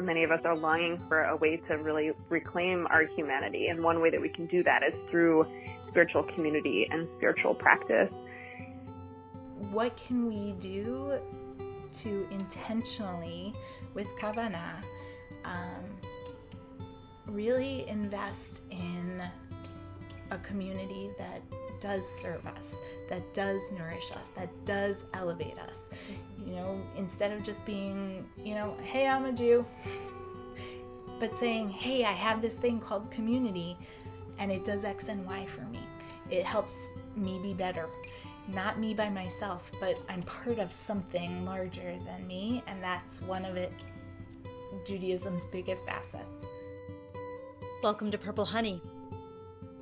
many of us are longing for a way to really reclaim our humanity. And one way that we can do that is through spiritual community and spiritual practice. What can we do to intentionally, with kavanah, really invest in a community that does serve us, that does nourish us, that does elevate us? You know, instead of just being, you know, hey, I'm a Jew, but saying, hey, I have this thing called community and it does X and Y for me. It helps me be better. Not me by myself, but I'm part of something larger than me, and that's one of Judaism's biggest assets. Welcome to Purple Honey,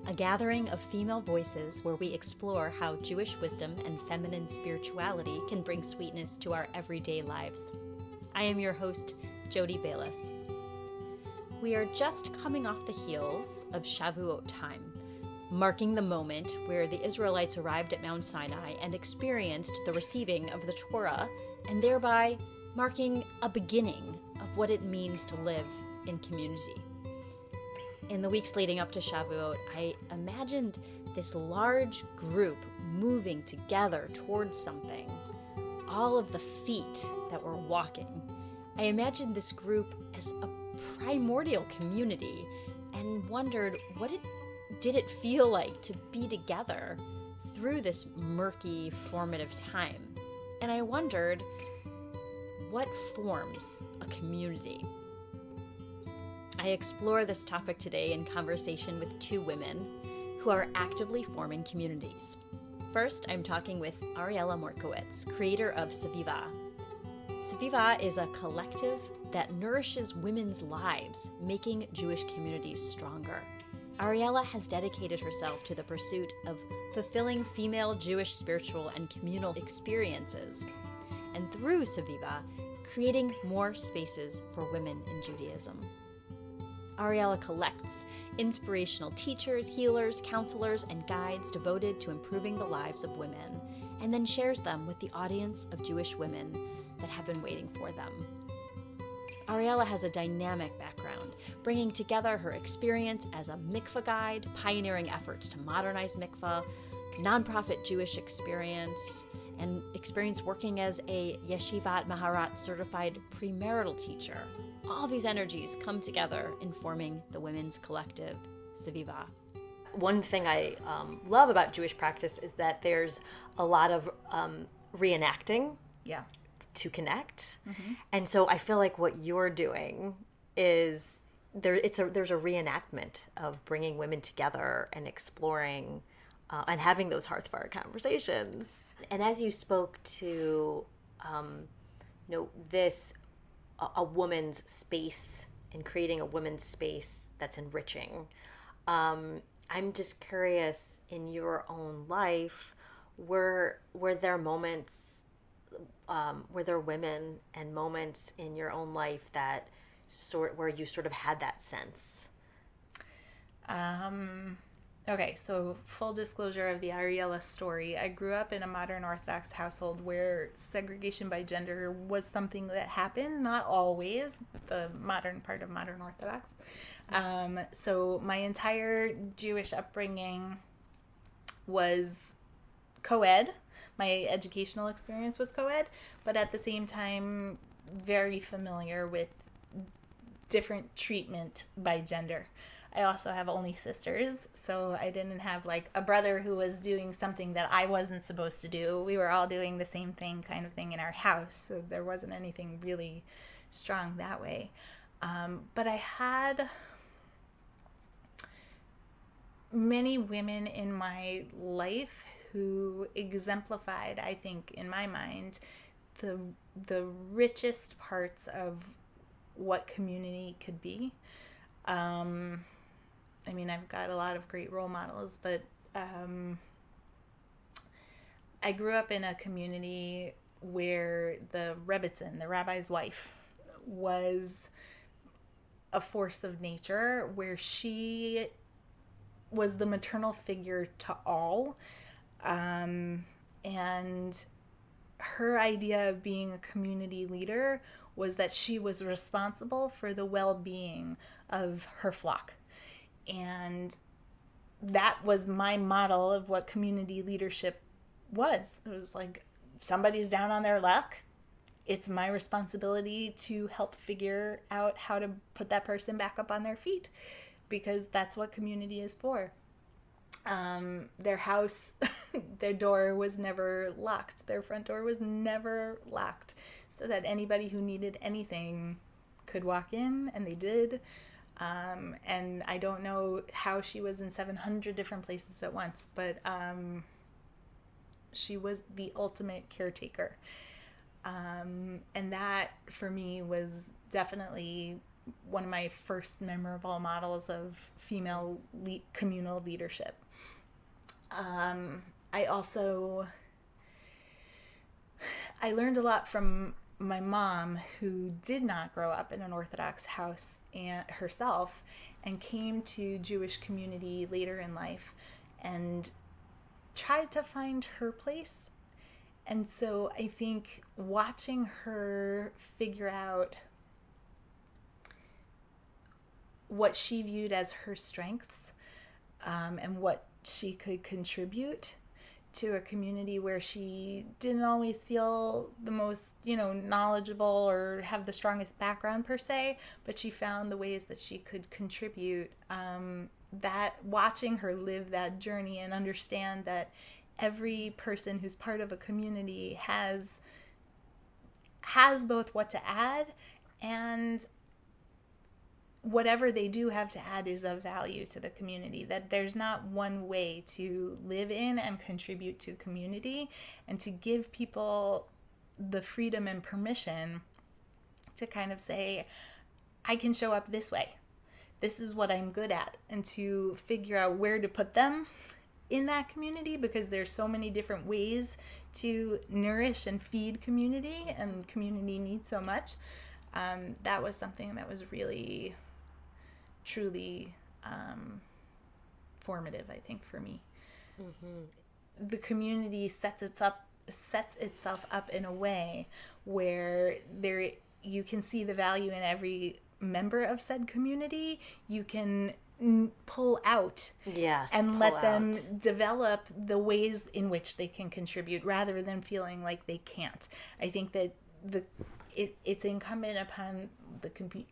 a gathering of female voices where we explore how Jewish wisdom and feminine spirituality can bring sweetness to our everyday lives. I am your host, Jody Bayless. We are just coming off the heels of Shavuot time, marking the moment where the Israelites arrived at Mount Sinai and experienced the receiving of the Torah, and thereby marking a beginning of what it means to live in community. In the weeks leading up to Shavuot, I imagined this large group moving together towards something. All of the feet that were walking. I imagined this group as a primordial community and wondered what did it feel like to be together through this murky, formative time. And I wondered, what forms a community? I explore this topic today in conversation with two women who are actively forming communities. First, I'm talking with Ariele Mortkowitz, creator of SVIVAH. SVIVAH is a collective that nourishes women's lives, making Jewish communities stronger. Ariele has dedicated herself to the pursuit of fulfilling female Jewish spiritual and communal experiences, and through SVIVAH, creating more spaces for women in Judaism. Ariele collects inspirational teachers, healers, counselors, and guides devoted to improving the lives of women, and then shares them with the audience of Jewish women that have been waiting for them. Ariele has a dynamic background, bringing together her experience as a mikvah guide, pioneering efforts to modernize mikvah, nonprofit Jewish experience, and experience working as a Yeshivat Maharat certified premarital teacher. All these energies come together in forming the women's collective, SVIVAH. One thing I love about Jewish practice is that there's a lot of reenacting. Yeah. To connect. Mm-hmm. And so I feel like what you're doing is there's a reenactment of bringing women together and exploring and having those hearth-fire conversations. And as you spoke to this a woman's space and creating a woman's space that's enriching, I'm just curious, in your own life, were there moments, were there women and moments in your own life that where you sort of had that sense? Okay, so full disclosure of the Ariele story. I grew up in a modern Orthodox household where segregation by gender was something that happened, not always, the modern part of modern Orthodox. So my entire Jewish upbringing was co-ed. My educational experience was co-ed, but at the same time, very familiar with different treatment by gender. I also have only sisters, so I didn't have like a brother who was doing something that I wasn't supposed to do. We were all doing the same thing kind of thing in our house, so there wasn't anything really strong that way. But I had many women in my life who exemplified, I think, in my mind, the richest parts of what community could be. I mean, I've got a lot of great role models, but I grew up in a community where the Rebbitzin, the rabbi's wife, was a force of nature, where she was the maternal figure to all. And her idea of being a community leader was that she was responsible for the well-being of her flock. And that was my model of what community leadership was. It was like, somebody's down on their luck. It's my responsibility to help figure out how to put that person back up on their feet, because that's what community is for. Their house, their door was never locked. Their front door was never locked, so that anybody who needed anything could walk in, and they did. And I don't know how she was in 700 different places at once, but she was the ultimate caretaker. And that, for me, was definitely one of my first memorable models of female communal leadership. I learned a lot from my mom, who did not grow up in an Orthodox house herself, and came to Jewish community later in life and tried to find her place. And so I think watching her figure out what she viewed as her strengths, and what she could contribute to a community where she didn't always feel the most, knowledgeable or have the strongest background per se, but she found the ways that she could contribute. That watching her live that journey and understand that every person who's part of a community has both what to add, and whatever they do have to add is of value to the community, that there's not one way to live in and contribute to community, and to give people the freedom and permission to kind of say, I can show up this way. This is what I'm good at, and to figure out where to put them in that community, because there's so many different ways to nourish and feed community, and community needs so much. That was something that was really, truly formative, I think, for me. Mm-hmm. The community sets itself up in a way where you can see the value in every member of said community. You can pull out and let them develop the ways in which they can contribute, rather than feeling like they can't. I think that it's incumbent upon the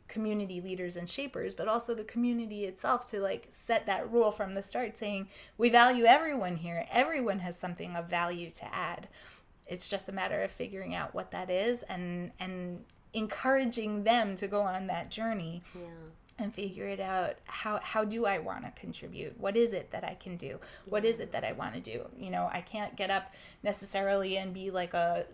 community leaders and shapers, but also the community itself, to set that rule from the start, saying, we value everyone here. Everyone has something of value to add. It's just a matter of figuring out what that is, and encouraging them to go on that journey. Yeah. And figure it out. How do I want to contribute? What is it that I can do? What is it that I want to do? I can't get up necessarily and be like a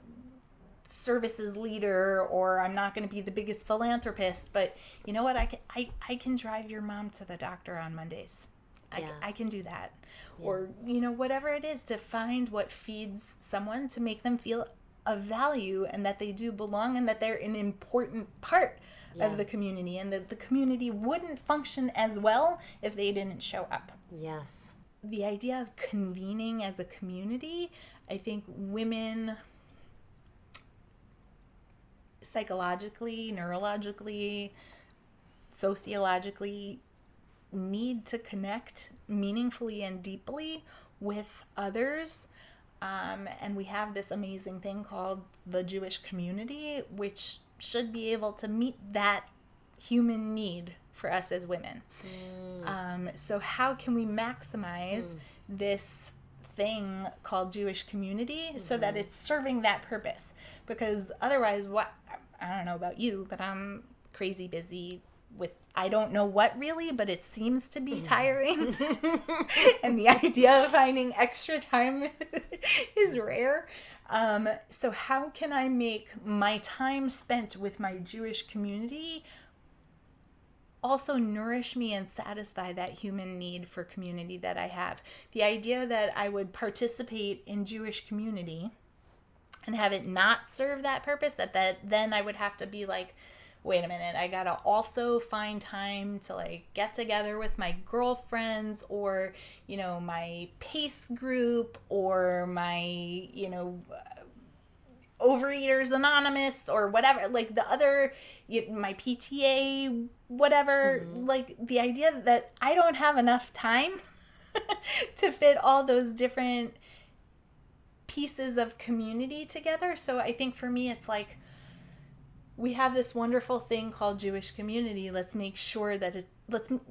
services leader, or I'm not going to be the biggest philanthropist, but you know what? I can drive your mom to the doctor on Mondays. I can do that. Yeah. Or, whatever it is, to find what feeds someone, to make them feel of value, and that they do belong, and that they're an important part of the community, and that the community wouldn't function as well if they didn't show up. Yes. The idea of convening as a community, I think women psychologically, neurologically, sociologically need to connect meaningfully and deeply with others. And we have this amazing thing called the Jewish community, which should be able to meet that human need for us as women. So how can we maximize this thing called Jewish community so that it's serving that purpose? Because otherwise, I don't know about you, but I'm crazy busy with I don't know what really, but it seems to be tiring. And the idea of finding extra time is rare. So how can I make my time spent with my Jewish community also nourish me and satisfy that human need for community that I have? The idea that I would participate in Jewish community and have it not serve that purpose, that then I would have to be like, wait a minute, I gotta also find time to get together with my girlfriends, or my PACE group, or my Overeaters Anonymous or whatever, like the other, my PTA, whatever, like the idea that I don't have enough time to fit all those different pieces of community together. So I think for me, it's like, we have this wonderful thing called Jewish community. Let's make sure that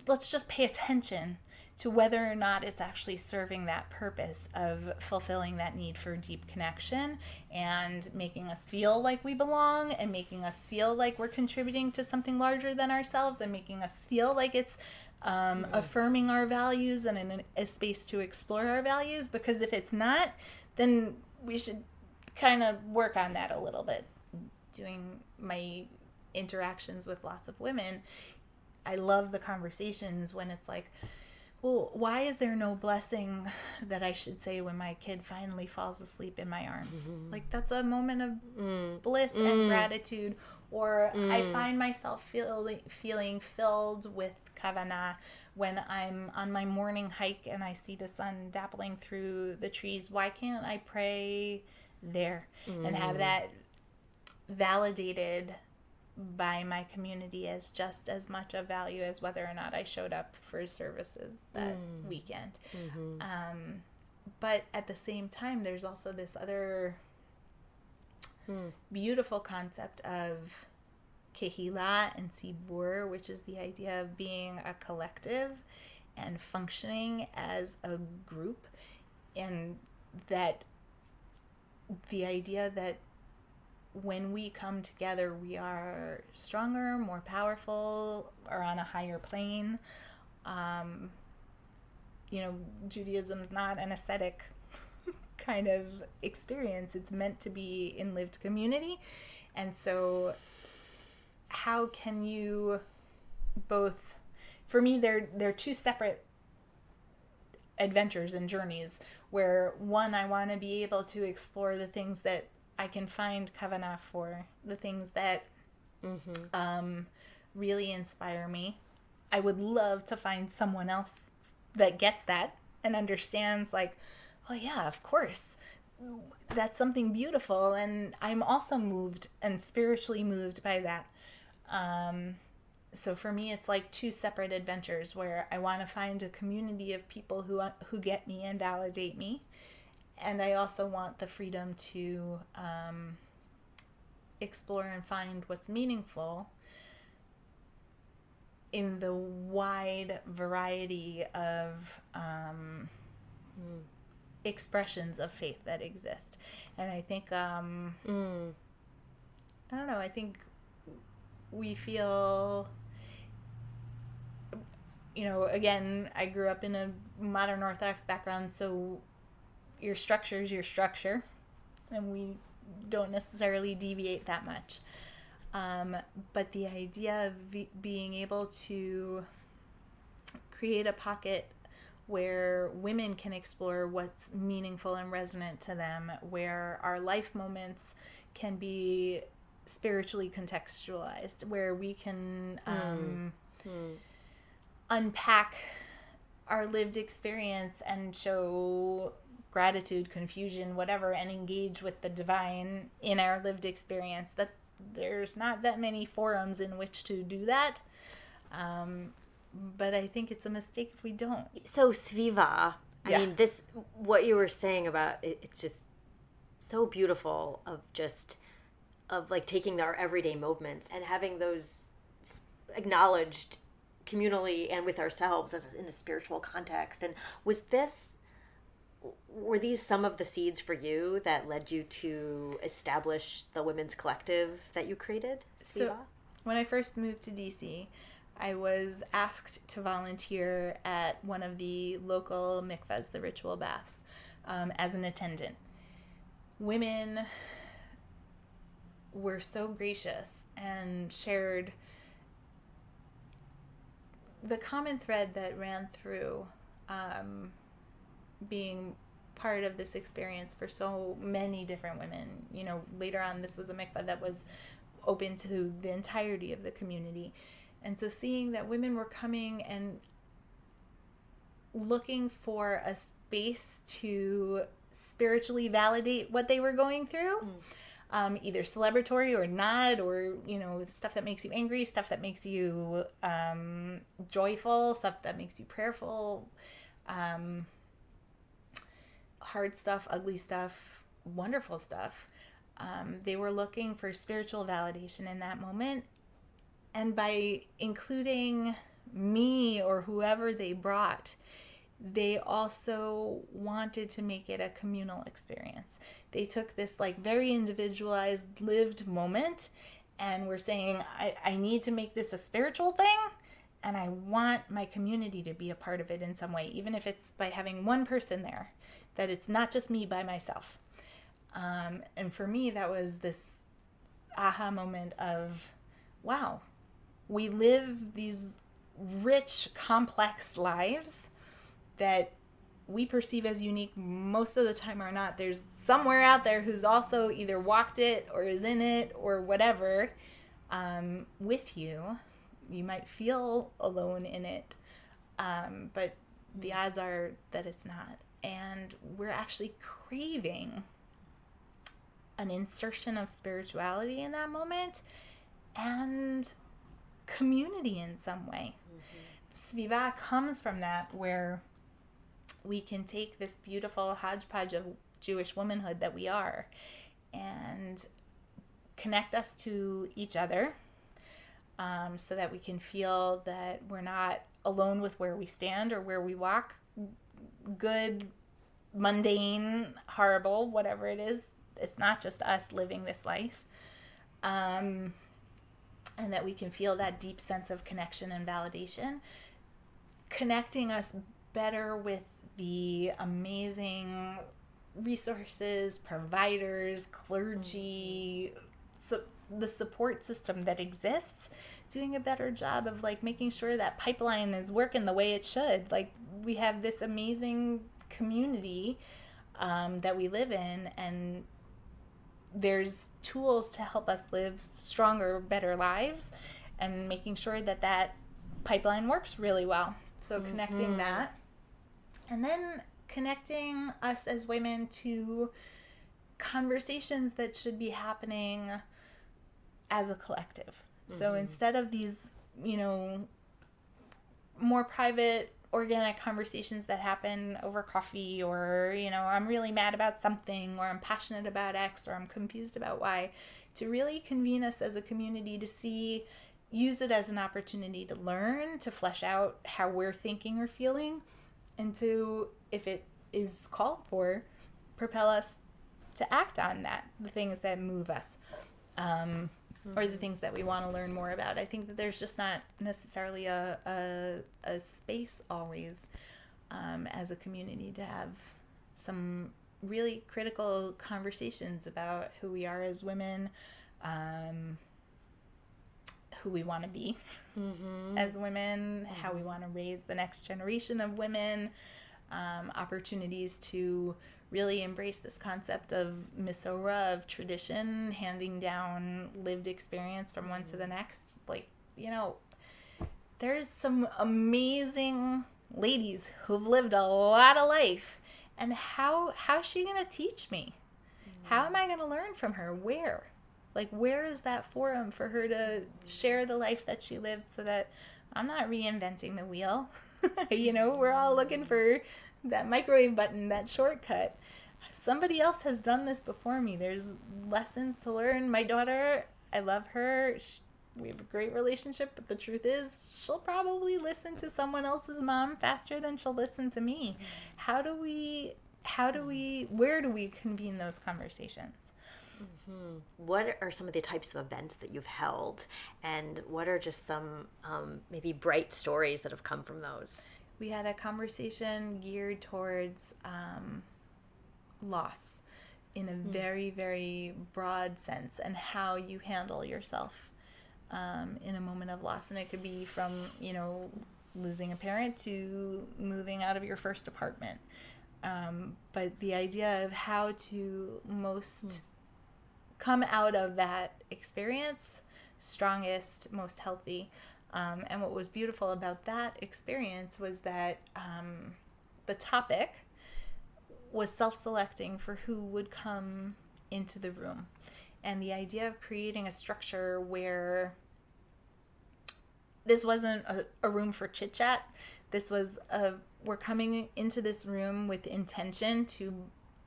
let's just pay attention to whether or not it's actually serving that purpose of fulfilling that need for deep connection and making us feel like we belong and making us feel like we're contributing to something larger than ourselves and making us feel like it's affirming our values and in a space to explore our values. Because if it's not, then we should kind of work on that a little bit. Doing my interactions with lots of women, I love the conversations when it's like, well, why is there no blessing that I should say when my kid finally falls asleep in my arms? Like, that's a moment of bliss and gratitude. Or I find myself feeling filled with kavanah when I'm on my morning hike and I see the sun dappling through the trees. Why can't I pray there and have that validated by my community as just as much of value as whether or not I showed up for services that weekend. But at the same time, there's also this other beautiful concept of kehila and sibur, which is the idea of being a collective and functioning as a group, and that the idea that when we come together, we are stronger, more powerful, or on a higher plane. Judaism's not an ascetic kind of experience. It's meant to be in lived community. And so how can you both, for me, they're two separate adventures and journeys, where one, I want to be able to explore the things that I can find kavanah for, the things that really inspire me. I would love to find someone else that gets that and understands, like, oh yeah, of course, that's something beautiful, and I'm also moved and spiritually moved by that. So for me, it's like two separate adventures where I want to find a community of people who get me and validate me. And I also want the freedom to explore and find what's meaningful in the wide variety of expressions of faith that exist. And I think, I don't know, I think we feel, again, I grew up in a modern Orthodox background, so your structure is your structure, and we don't necessarily deviate that much. But the idea of being able to create a pocket where women can explore what's meaningful and resonant to them, where our life moments can be spiritually contextualized, where we can unpack our lived experience and show gratitude, confusion, whatever, and engage with the divine in our lived experience. That there's not that many forums in which to do that. But I think it's a mistake if we don't. So SVIVAH, I mean, this, what you were saying about it's just so beautiful of like taking our everyday movements and having those acknowledged communally and with ourselves as in a spiritual context. And were these some of the seeds for you that led you to establish the women's collective that you created, SVIVAH? So when I first moved to DC, I was asked to volunteer at one of the local mikvahs, the ritual baths, as an attendant. Women were so gracious and shared the common thread that ran through being part of this experience for so many different women. Later on, this was a mikvah that was open to the entirety of the community. And so seeing that women were coming and looking for a space to spiritually validate what they were going through, either celebratory or not, or, stuff that makes you angry, stuff that makes you joyful, stuff that makes you prayerful, hard stuff, ugly stuff, wonderful stuff. They were looking for spiritual validation in that moment. And by including me or whoever they brought, they also wanted to make it a communal experience. They took this very individualized, lived moment and were saying, I need to make this a spiritual thing, and I want my community to be a part of it in some way, even if it's by having one person there, that it's not just me by myself. And for me, that was this aha moment of, wow, we live these rich, complex lives that we perceive as unique most of the time are not. There's somewhere out there who's also either walked it or is in it or whatever with you. You might feel alone in it, but the odds are that it's not. And we're actually craving an insertion of spirituality in that moment and community in some way. SVIVAH comes from that, where we can take this beautiful hodgepodge of Jewish womanhood that we are and connect us to each other, so that we can feel that we're not alone with where we stand or where we walk, good, mundane, horrible, whatever it is. It's not just us living this life. And that we can feel that deep sense of connection and validation, connecting us better with the amazing resources, providers, clergy, the support system that exists, doing a better job of making sure that pipeline is working the way it should. We have this amazing community that we live in, and there's tools to help us live stronger, better lives, and making sure that that pipeline works really well. So connecting that, and then connecting us as women to conversations that should be happening as a collective. So instead of these, more private, organic conversations that happen over coffee, or, I'm really mad about something, or I'm passionate about X, or I'm confused about Y, to really convene us as a community to use it as an opportunity to learn, to flesh out how we're thinking or feeling, and to, if it is called for, propel us to act on that, the things that move us, or the things that we want to learn more about. I think that there's just not necessarily a space always as a community to have some really critical conversations about who we are as women, who we want to be as women, how we want to raise the next generation of women, opportunities to really embrace this concept of Misora, of tradition, handing down lived experience from one to the next. There's some amazing ladies who've lived a lot of life, and how's she going to teach me? How am I going to learn from her? Where? Where is that forum for her to share the life that she lived, so that I'm not reinventing the wheel? We're all looking for that microwave button, that shortcut. Somebody else has done this before me. There's lessons to learn. My daughter, I love her. We have a great relationship, but the truth is, she'll probably listen to someone else's mom faster than she'll listen to me. Where do we convene those conversations? What are some of the types of events that you've held, and what are just some maybe bright stories that have come from those? We had a conversation geared towards loss in a very, very broad sense, and how you handle yourself in a moment of loss. And it could be from, losing a parent to moving out of your first apartment. But the idea of how to most come out of that experience strongest, most healthy. And what was beautiful about that experience was that the topic was self-selecting for who would come into the room. And the idea of creating a structure where this wasn't a room for chit chat. This was we're coming into this room with intention to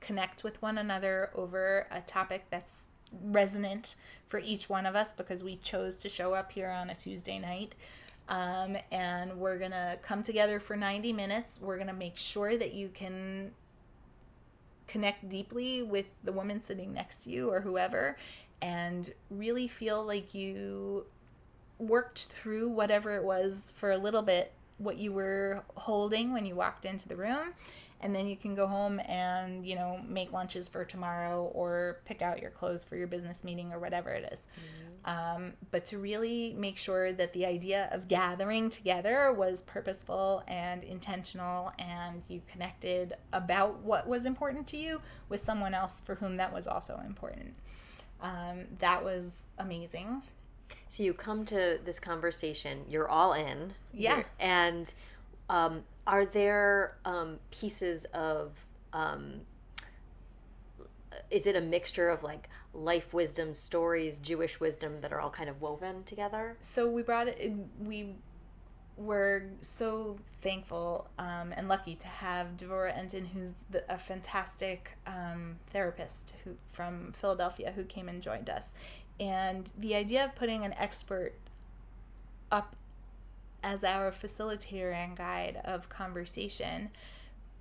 connect with one another over a topic that's resonant for each one of us, because we chose to show up here on a Tuesday night. And we're going to come together for 90 minutes. We're going to make sure that you can connect deeply with the woman sitting next to you or whoever, and really feel like you worked through whatever it was for a little bit, what you were holding when you walked into the room. And then you can go home and, make lunches for tomorrow or pick out your clothes for your business meeting or whatever it is. Mm-hmm. But to really make sure that the idea of gathering together was purposeful and intentional, and you connected about what was important to you with someone else for whom that was also important. That was amazing. So you come to this conversation, you're all in. Yeah. And are there pieces of, is it a mixture of like life wisdom, stories, Jewish wisdom that are all kind of woven together? So we were so thankful and lucky to have Devorah Enton, who's a fantastic therapist from Philadelphia, who came and joined us. And the idea of putting an expert up as our facilitator and guide of conversation,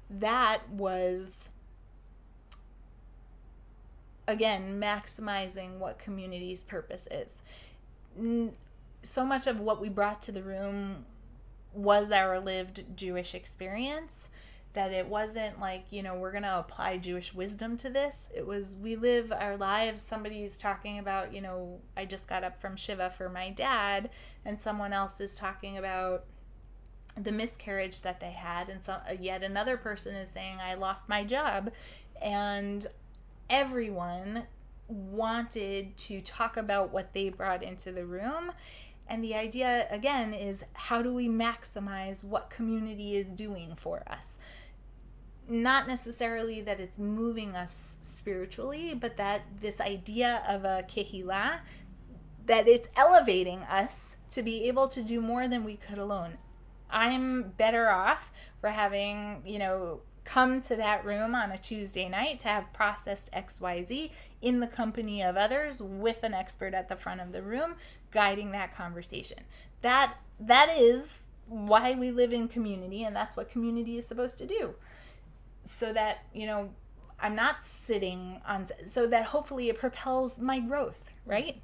that was, again, maximizing what community's purpose is. So much of what we brought to the room was our lived Jewish experience, that it wasn't like, we're going to apply Jewish wisdom to this. It was, we live our lives. Somebody's talking about, I just got up from Shiva for my dad, and someone else is talking about the miscarriage that they had, and yet another person is saying, I lost my job. And everyone wanted to talk about what they brought into the room. And the idea, again, is how do we maximize what community is doing for us? Not necessarily that it's moving us spiritually, but that this idea of a kehillah, that it's elevating us to be able to do more than we could alone. I'm better off for having, come to that room on a Tuesday night to have processed XYZ in the company of others with an expert at the front of the room guiding that conversation. That is why we live in community, and that's what community is supposed to do. So that, I'm not sitting on, so that hopefully it propels my growth, right?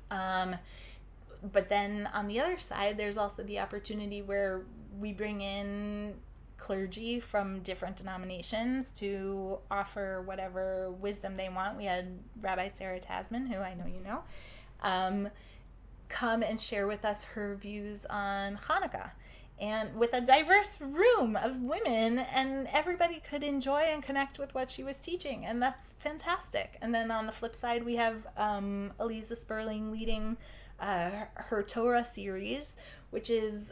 But then on the other side, there's also the opportunity where we bring in clergy from different denominations to offer whatever wisdom they want. We had Rabbi Sarah Tasman, who I know you know, come and share with us her views on Hanukkah. And with a diverse room of women, and everybody could enjoy and connect with what she was teaching, and that's fantastic. And then on the flip side, we have Eliza Sperling leading her Torah series, which is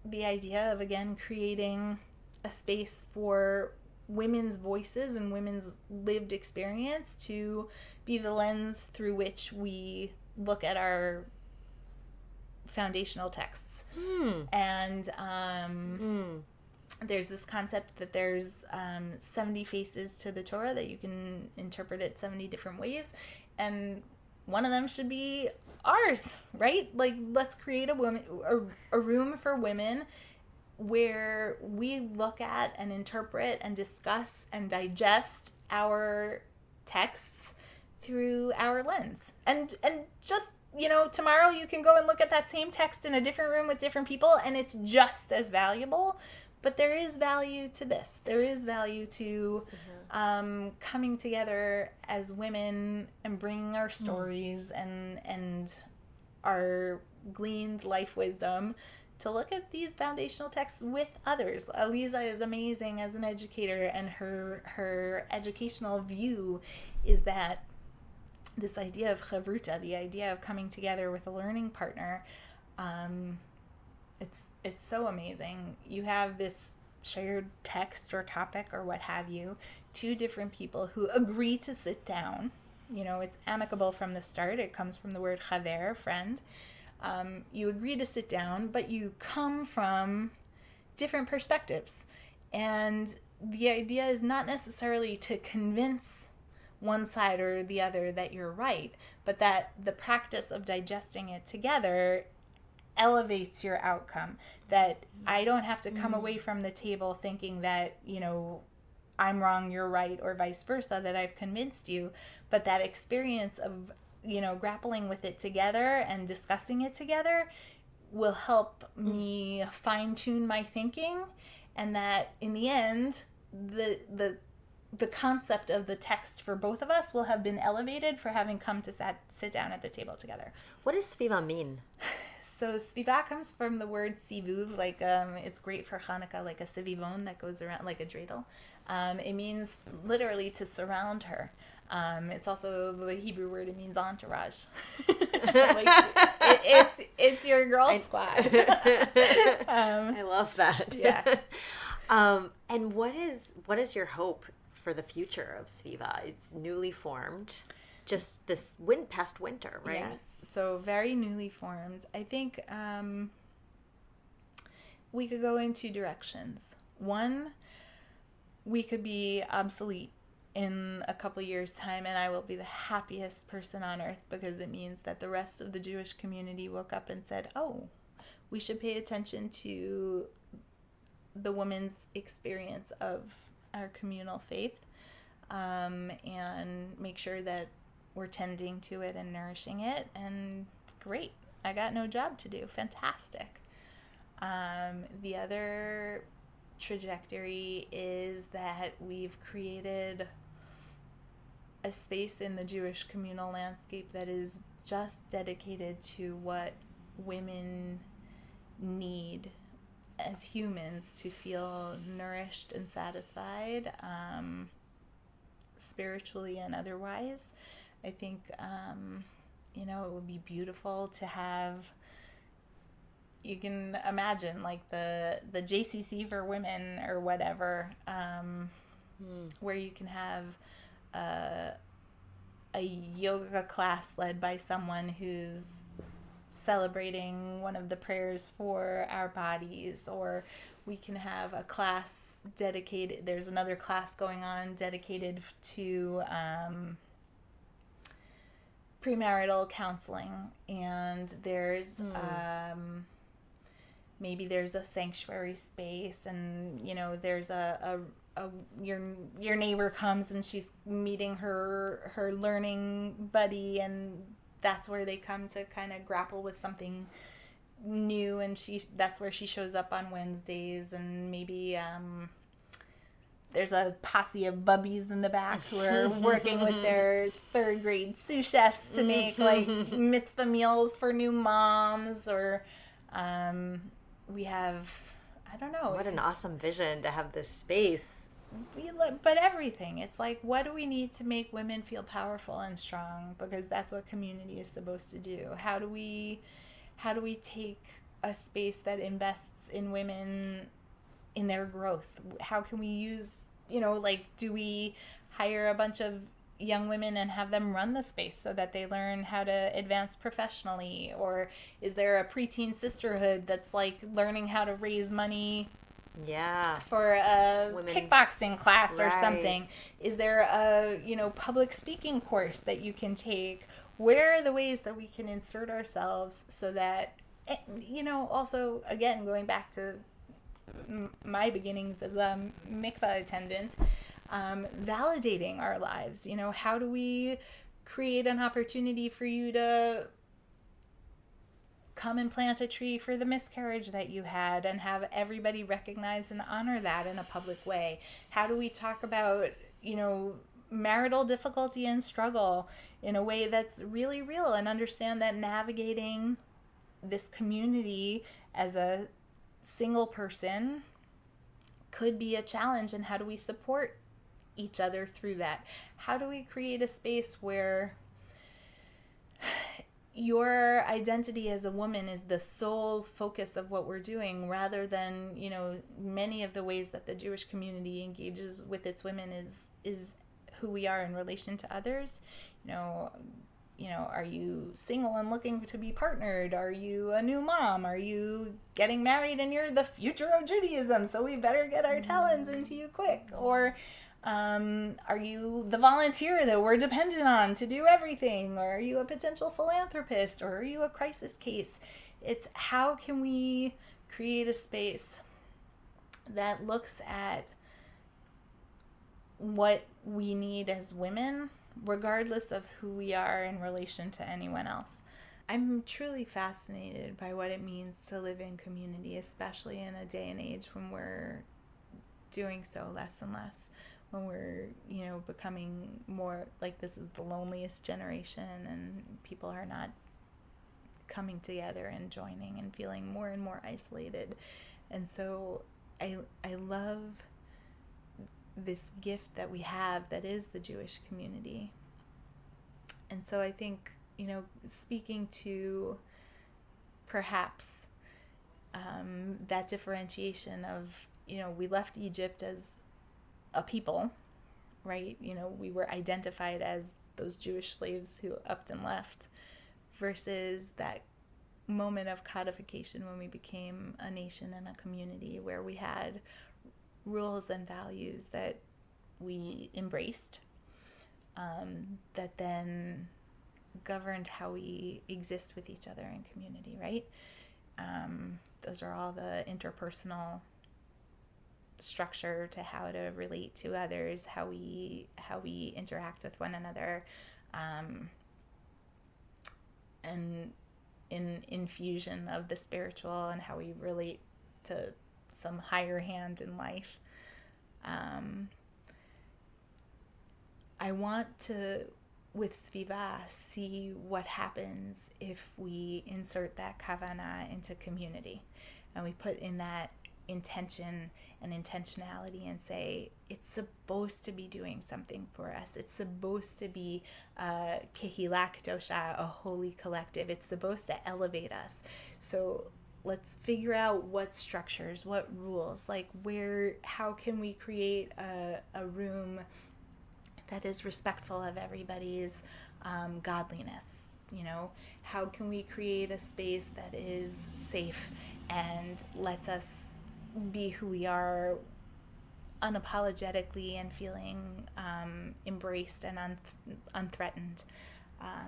the idea of, again, creating a space for women's voices and women's lived experience to be the lens through which we look at our foundational texts. And there's this concept that there's 70 faces to the Torah, that you can interpret it 70 different ways, and one of them should be ours, right? Like, let's create a room for women where we look at and interpret and discuss and digest our texts through our lens, and just, tomorrow you can go and look at that same text in a different room with different people, and it's just as valuable. But there is value to this. There is value to coming together as women and bringing our stories and our gleaned life wisdom to look at these foundational texts with others. Eliza is amazing as an educator, and her educational view is that this idea of chavruta, the idea of coming together with a learning partner, it's so amazing. You have this shared text or topic or what have you, two different people who agree to sit down it's amicable from the start. It comes from the word chaver, friend. You agree to sit down, but you come from different perspectives. And the idea is not necessarily to convince one side or the other that you're right, but that the practice of digesting it together elevates your outcome. That I don't have to come away from the table thinking that, I'm wrong, you're right, or vice versa, that I've convinced you, but that experience of, grappling with it together and discussing it together will help me fine-tune my thinking, and that in the end, the concept of the text for both of us will have been elevated for having come to sit down at the table together. What does SVIVAH mean? So SVIVAH comes from the word sivuv, like it's great for Hanukkah, like a sivivon that goes around, like a dreidel. It means literally to surround her. It's also the Hebrew word, it means entourage. It's your girl squad. I love that. Yeah. And what is your hope for the future of SVIVAH? It's newly formed, just this past winter, right? Yes. So very newly formed. I think we could go in two directions. One, we could be obsolete in a couple years' time, and I will be the happiest person on earth, because it means that the rest of the Jewish community woke up and said, oh, we should pay attention to the woman's experience of our communal faith, and make sure that we're tending to it and nourishing it. And great, I got no job to do. Fantastic. The other trajectory is that we've created a space in the Jewish communal landscape that is just dedicated to what women need as humans to feel nourished and satisfied, spiritually and otherwise. I think, it would be beautiful to have, you can imagine, like the JCC for women or whatever, where you can have a yoga class led by someone who's celebrating one of the prayers for our bodies, or we can have a class dedicated, there's another class going on dedicated to premarital counseling, and there's maybe there's a sanctuary space, and there's your neighbor comes and she's meeting her learning buddy, and that's where they come to kind of grapple with something new, and that's where she shows up on Wednesdays, and maybe there's a posse of bubbies in the back who are working with their third grade sous chefs to make like mitzvah meals for new moms, or we have, I don't know. What an awesome vision to have this space. But everything, it's like, what do we need to make women feel powerful and strong? Because that's what community is supposed to do. How do we take a space that invests in women, in their growth? How can we use, do we hire a bunch of young women and have them run the space so that they learn how to advance professionally? Or is there a preteen sisterhood that's like learning how to raise money for a kickboxing class or something? Is there a public speaking course that you can take? Where are the ways that we can insert ourselves so that also, again, going back to my beginnings as a mikvah attendant, validating our lives. How do we create an opportunity for you to come and plant a tree for the miscarriage that you had, and have everybody recognize and honor that in a public way? How do we talk about, marital difficulty and struggle in a way that's really real, and understand that navigating this community as a single person could be a challenge, and how do we support each other through that? How do we create a space where your identity as a woman is the sole focus of what we're doing, rather than, many of the ways that the Jewish community engages with its women is who we are in relation to others. Are you single and looking to be partnered? Are you a new mom? Are you getting married and you're the future of Judaism, so we better get our talents into you quick? Or are you the volunteer that we're dependent on to do everything? Or are you a potential philanthropist? Or are you a crisis case? It's how can we create a space that looks at what we need as women, regardless of who we are in relation to anyone else. I'm truly fascinated by what it means to live in community, especially in a day and age when we're doing so less and less, when we're, becoming more like this is the loneliest generation and people are not coming together and joining and feeling more and more isolated. And so I love this gift that we have that is the Jewish community. And so I think, speaking to perhaps that differentiation of, we left Egypt as a people, right? We were identified as those Jewish slaves who upped and left, versus that moment of codification when we became a nation and a community where we had rules and values that we embraced, that then governed how we exist with each other in community, right? Those are all the interpersonal structure to how to relate to others, how we interact with one another, and in infusion of the spiritual and how we relate to some higher hand in life. I want to, with SVIVAH, see what happens if we insert that kavanah into community and we put in that intention and intentionality and say it's supposed to be doing something for us. It's supposed to be a kehila kedosha, a holy collective. It's supposed to elevate us. So let's figure out what structures, what rules, how can we create a room that is respectful of everybody's godliness? How can we create a space that is safe and lets us be who we are unapologetically and feeling embraced and unthreatened?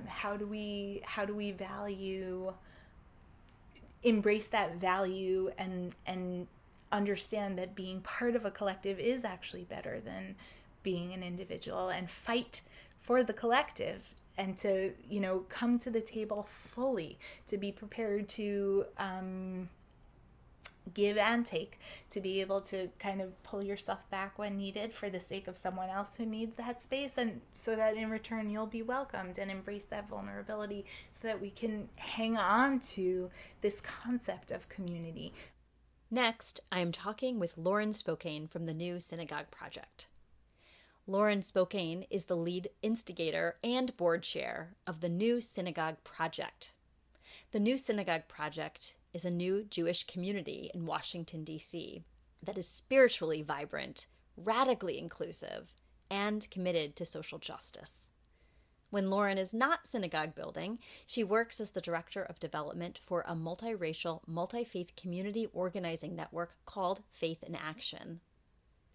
How do we embrace that value and understand that being part of a collective is actually better than being an individual, and fight for the collective, and to come to the table fully, to be prepared to give and take, to be able to kind of pull yourself back when needed for the sake of someone else who needs that space, and so that in return you'll be welcomed, and embrace that vulnerability so that we can hang on to this concept of community. Next, I am talking with Lauren Spokane from the new Synagogue Project. Lauren Spokane is the lead instigator and board chair of the new Synagogue Project. The new Synagogue Project is a new Jewish community in Washington, D.C. that is spiritually vibrant, radically inclusive, and committed to social justice. When Lauren is not synagogue building, she works as the director of development for a multiracial, multi-faith community organizing network called Faith in Action.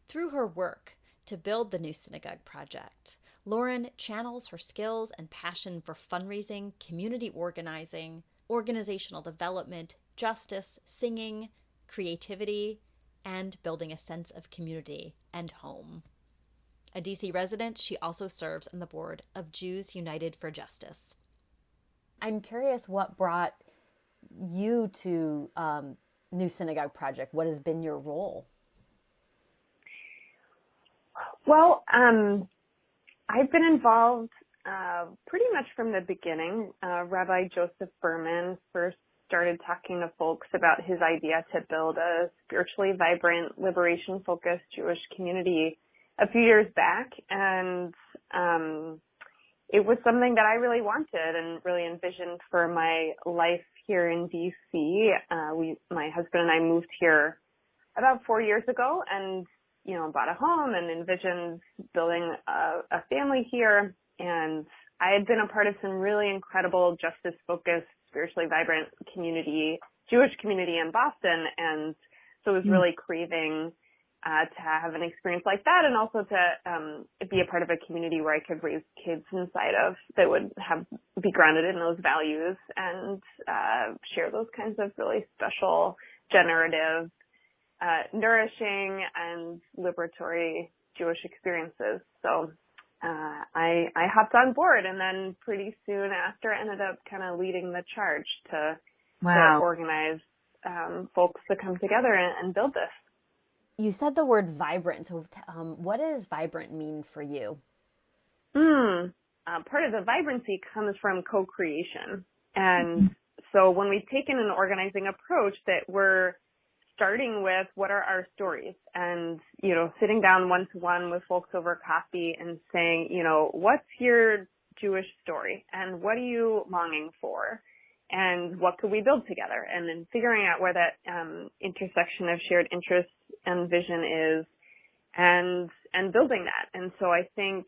Through her work to build the new Synagogue Project, Lauren channels her skills and passion for fundraising, community organizing, organizational development, justice, singing, creativity, and building a sense of community and home. A DC resident, she also serves on the board of Jews United for Justice. I'm curious what brought you to New Synagogue Project. What has been your role? Well, I've been involved pretty much from the beginning. Rabbi Joseph Berman first started talking to folks about his idea to build a spiritually vibrant, liberation-focused Jewish community a few years back, and it was something that I really wanted and really envisioned for my life here in DC. My husband and I moved here about 4 years ago, and bought a home and envisioned building a family here. And I had been a part of some really incredible justice-focused, spiritually vibrant Jewish community in Boston. And so I was really craving to have an experience like that, and also to be a part of a community where I could raise kids inside of that would be grounded in those values and share those kinds of really special, generative, nourishing, and liberatory Jewish experiences. So I hopped on board, and then pretty soon after ended up kind of leading the charge to organize folks to come together and build this. You said the word vibrant. So what does vibrant mean for you? Part of the vibrancy comes from co-creation. And so when we've taken an organizing approach that we're starting with what are our stories and, sitting down one-to-one with folks over coffee and saying, what's your Jewish story and what are you longing for? And what could we build together? And then figuring out where that intersection of shared interests and vision is, and building that. And so I think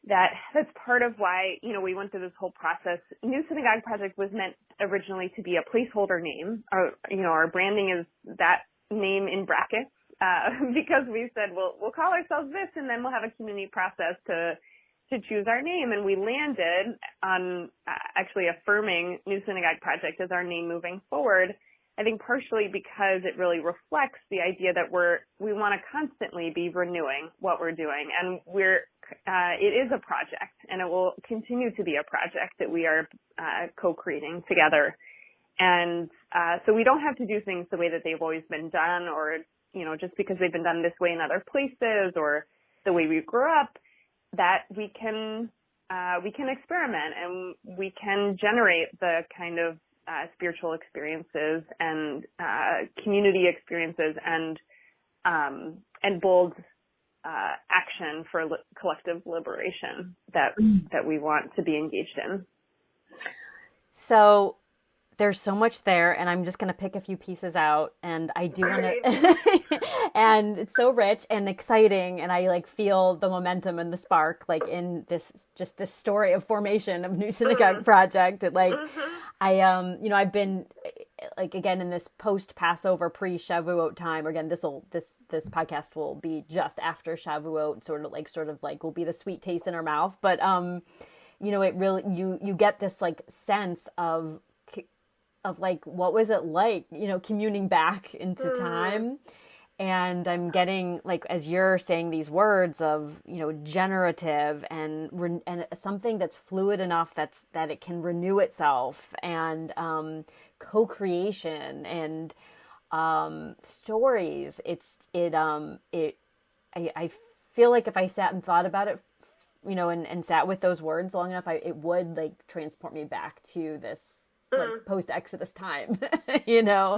that's part of why, we went through this whole process. New Synagogue Project was meant originally to be a placeholder name. Our branding is that name in brackets because we said, we'll call ourselves this, and then we'll have a community process to choose our name. And we landed on actually affirming New Synagogue Project as our name moving forward. I think partially because it really reflects the idea that we want to constantly be renewing what we're doing. And it is a project, and it will continue to be a project that we are co-creating together. And so we don't have to do things the way that they've always been done, or, just because they've been done this way in other places or the way we grew up, that we can experiment and we can generate the kind of spiritual experiences and community experiences and bold action for collective liberation that we want to be engaged in. So there's so much there, and I'm just going to pick a few pieces out, and I do want to, and it's so rich and exciting, and I feel the momentum and the spark, in this story of formation of New Synagogue Project. I've been, again, in this post-Passover, pre-Shavuot time, or again, this podcast will be just after Shavuot, sort of will be the sweet taste in our mouth, but, it really, you get this, sense of what was it like, communing back into time. And I'm getting, as you're saying these words of, generative and something that's fluid enough that it can renew itself, and co-creation and stories. I feel like if I sat and thought about it, and sat with those words long enough, it would transport me back to this post-Exodus time, Yeah.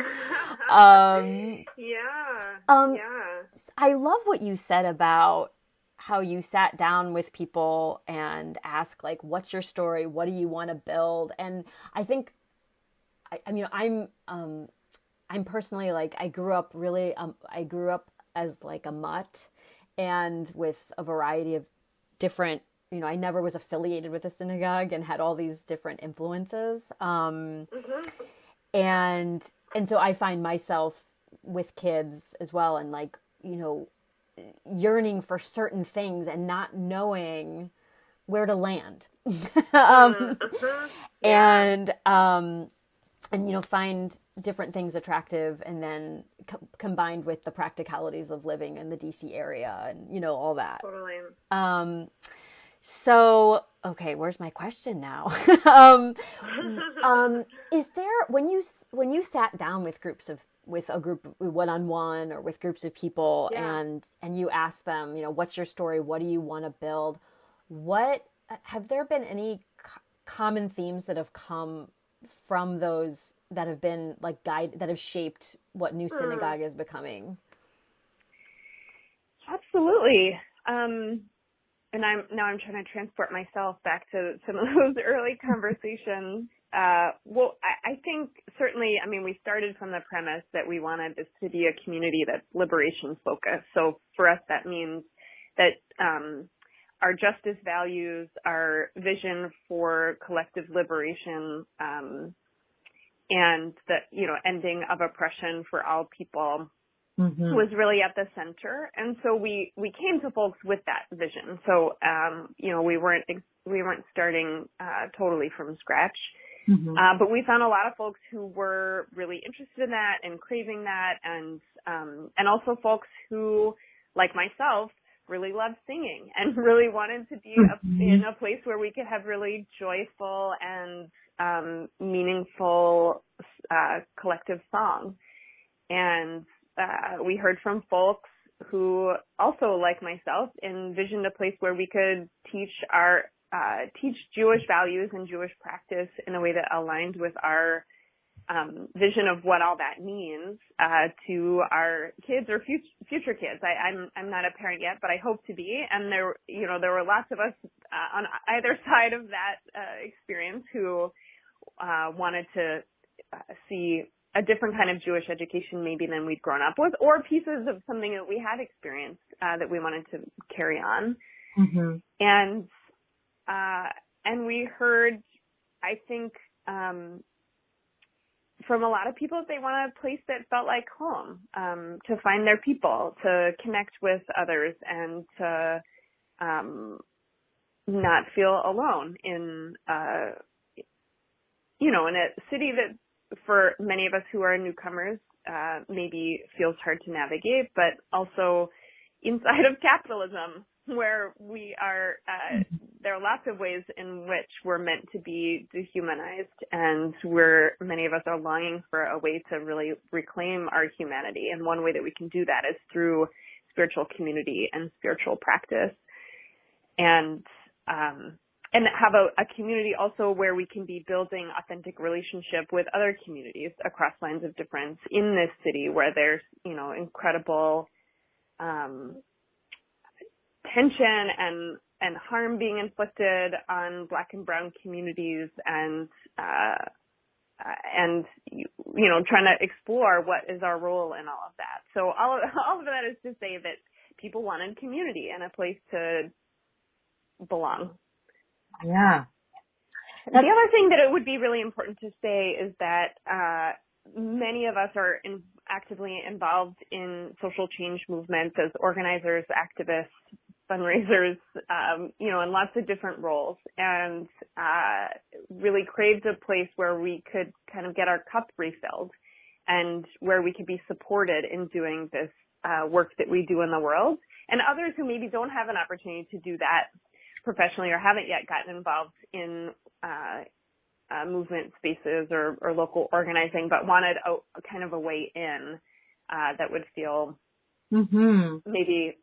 I love what you said about how you sat down with people and asked, what's your story? What do you want to build? And I think, I'm personally, I grew up as a mutt, and with a variety of different, I never was affiliated with a synagogue and had all these different influences. And so I find myself with kids as well, and yearning for certain things and not knowing where to land. And find different things attractive, and then combined with the practicalities of living in the DC area and, all that. Totally. So, okay, where's my question now? Is there, when you sat down with a group one-on-one or with groups of people, and you asked them, what's your story? What do you want to build? Have there been any common themes that have come from those that have been that have shaped what New Synagogue is becoming? Absolutely. And I'm trying to transport myself back to some of those early conversations. I think certainly, I mean, we started from the premise that we wanted this to be a community that's liberation focused. So for us, that means that our justice values, our vision for collective liberation, and the, ending of oppression for all people was really at the center. And so we came to folks with that vision. So, we weren't starting totally from scratch. But we found a lot of folks who were really interested in that and craving that, and also folks who, like myself, really loved singing and really wanted to be in a place where we could have really joyful and meaningful collective song. And we heard from folks who also, like myself, envisioned a place where we could teach Jewish values and Jewish practice in a way that aligned with our vision of what all that means to our kids or future kids. I'm not a parent yet, but I hope to be. And there were lots of us on either side of that experience who wanted to see a different kind of Jewish education maybe than we'd grown up with, or pieces of something that we had experienced that we wanted to carry on. And we heard, I think, from a lot of people, they want a place that felt like home, to find their people, to connect with others, and to not feel alone in a city that, for many of us who are newcomers, maybe feels hard to navigate, but also inside of capitalism, where we are, there are lots of ways in which we're meant to be dehumanized, and many of us are longing for a way to really reclaim our humanity. And one way that we can do that is through spiritual community and spiritual practice, and have a community also where we can be building authentic relationship with other communities across lines of difference in this city, where there's, incredible tension and harm being inflicted on Black and Brown communities, and trying to explore what is our role in all of that. So all of that is to say that people wanted community and a place to belong. Yeah. The other thing that it would be really important to say is that many of us are actively involved in social change movements as organizers, activists, fundraisers, in lots of different roles, and really craved a place where we could kind of get our cup refilled, and where we could be supported in doing this work that we do in the world. And others who maybe don't have an opportunity to do that professionally or haven't yet gotten involved in movement spaces or local organizing, but wanted a kind of a way in that would feel maybe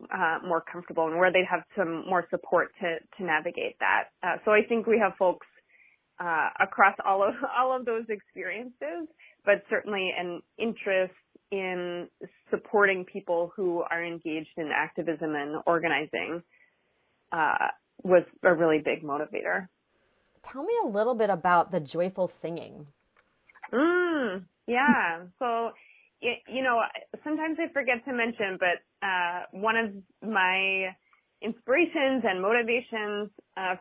more comfortable, and where they'd have some more support to navigate that. So I think we have folks across all of those experiences, but certainly an interest in supporting people who are engaged in activism and organizing was a really big motivator. Tell me a little bit about the joyful singing. Yeah. So, sometimes I forget to mention, but one of my inspirations and motivations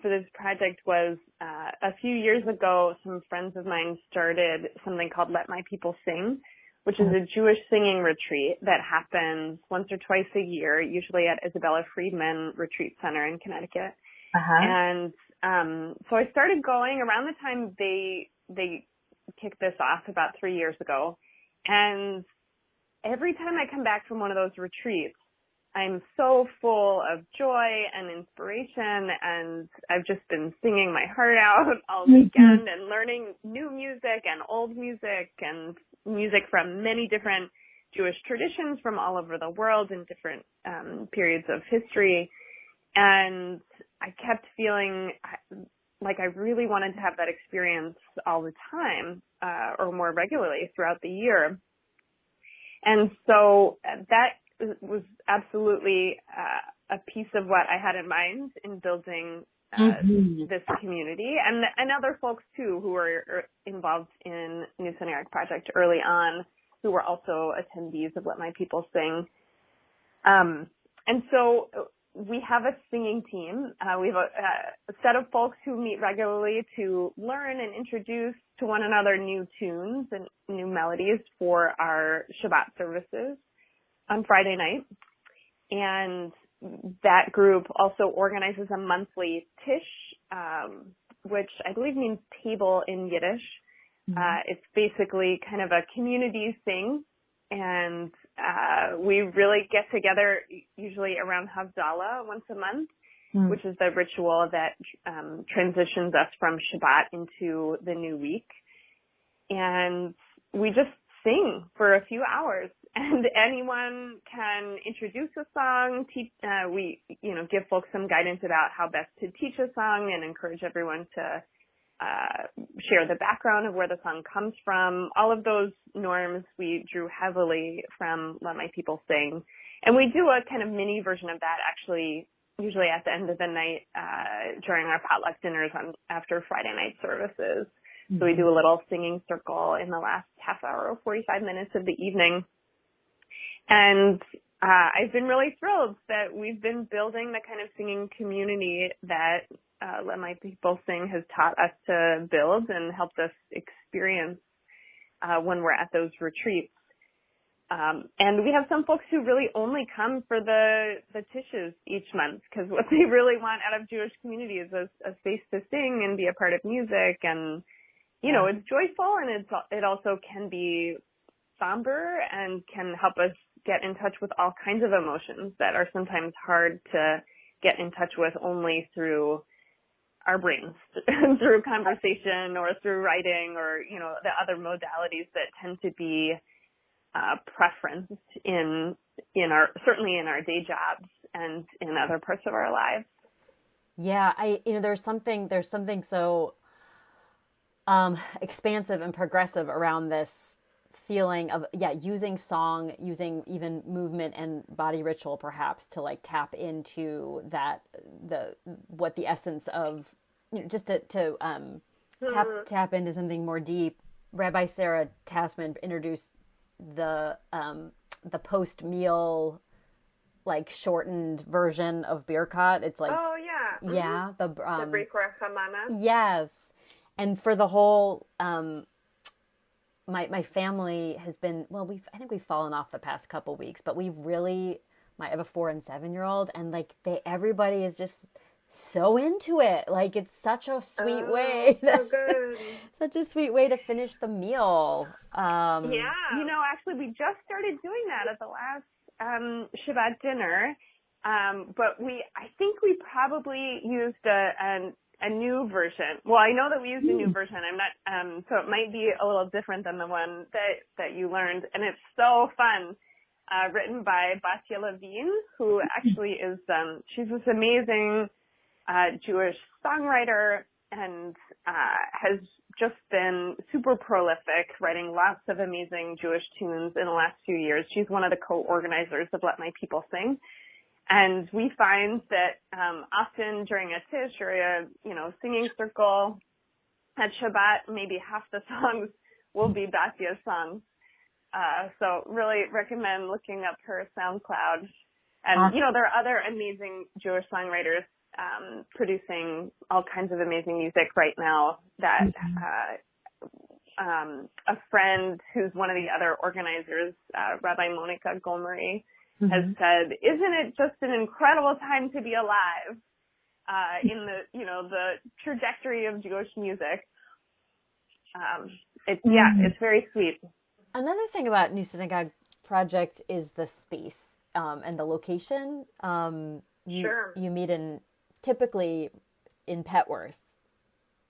for this project was a few years ago, some friends of mine started something called Let My People Sing, which is a Jewish singing retreat that happens once or twice a year, usually at Isabella Friedman Retreat Center in Connecticut. And so I started going around the time they kicked this off about 3 years ago. And every time I come back from one of those retreats, I'm so full of joy and inspiration, and I've just been singing my heart out all weekend and learning new music and old music and music from many different Jewish traditions from all over the world in different periods of history. And I kept feeling like I really wanted to have that experience all the time, or more regularly throughout the year. And so that was absolutely a piece of what I had in mind in building this community, and other folks too who were involved in New Synagogue Project early on, who were also attendees of Let My People Sing. And so we have a singing team. We have a set of folks who meet regularly to learn and introduce to one another new tunes and new melodies for our Shabbat services on Friday night. And that group also organizes a monthly tish, which I believe means table in Yiddish. It's basically kind of a community thing. And we really get together usually around Havdalah once a month, which is the ritual that transitions us from Shabbat into the new week. And we just sing for a few hours, and anyone can introduce a song. We give folks some guidance about how best to teach a song and encourage everyone to share the background of where the song comes from. All of those norms we drew heavily from Let My People Sing. And we do a kind of mini version of that actually usually at the end of the night during our potluck dinners after Friday night services. So we do a little singing circle in the last half hour or 45 minutes of the evening. And I've been really thrilled that we've been building the kind of singing community that Let My People Sing has taught us to build and helped us experience when we're at those retreats. And we have some folks who really only come for the tishes each month, because what they really want out of Jewish community is a space to sing and be a part of music. And, it's joyful, and it also can be somber and can help us get in touch with all kinds of emotions that are sometimes hard to get in touch with only through our brains, through conversation or through writing or, the other modalities that tend to be preferenced certainly in our day jobs and in other parts of our lives. Yeah, there's something so expansive and progressive around this feeling of using song, using even movement and body ritual perhaps to like tap into that what the essence of just to tap into something more deep. Rabbi Sarah Tassman introduced the post meal like shortened version of Birkat. It's like the Brikra Hamana. Yes. And for the whole my family has been, I think we've fallen off the past couple weeks, but we really, I have a 4 and 7-year-old, and like everybody is just so into it. Like it's such a sweet way. So good. Such a sweet way to finish the meal. Actually we just started doing that at the last Shabbat dinner. But I think we probably used a new version. Well, I know that we used a new version. I'm not, so it might be a little different than the one that you learned. And it's so fun. Written by Batya Levine, who actually is, she's this amazing Jewish songwriter and has just been super prolific, writing lots of amazing Jewish tunes in the last few years. She's one of the co-organizers of Let My People Sing. And we find that often during a tish or a singing circle at Shabbat, maybe half the songs will be Batya's songs. So really recommend looking up her SoundCloud. And there are other amazing Jewish songwriters producing all kinds of amazing music right now. That a friend who's one of the other organizers, Rabbi Monica Gomery, has said, "Isn't it just an incredible time to be alive in the trajectory of Jewish music?" It's very sweet. Another thing about New Synagogue Project is the space and the location. You meet typically in Petworth,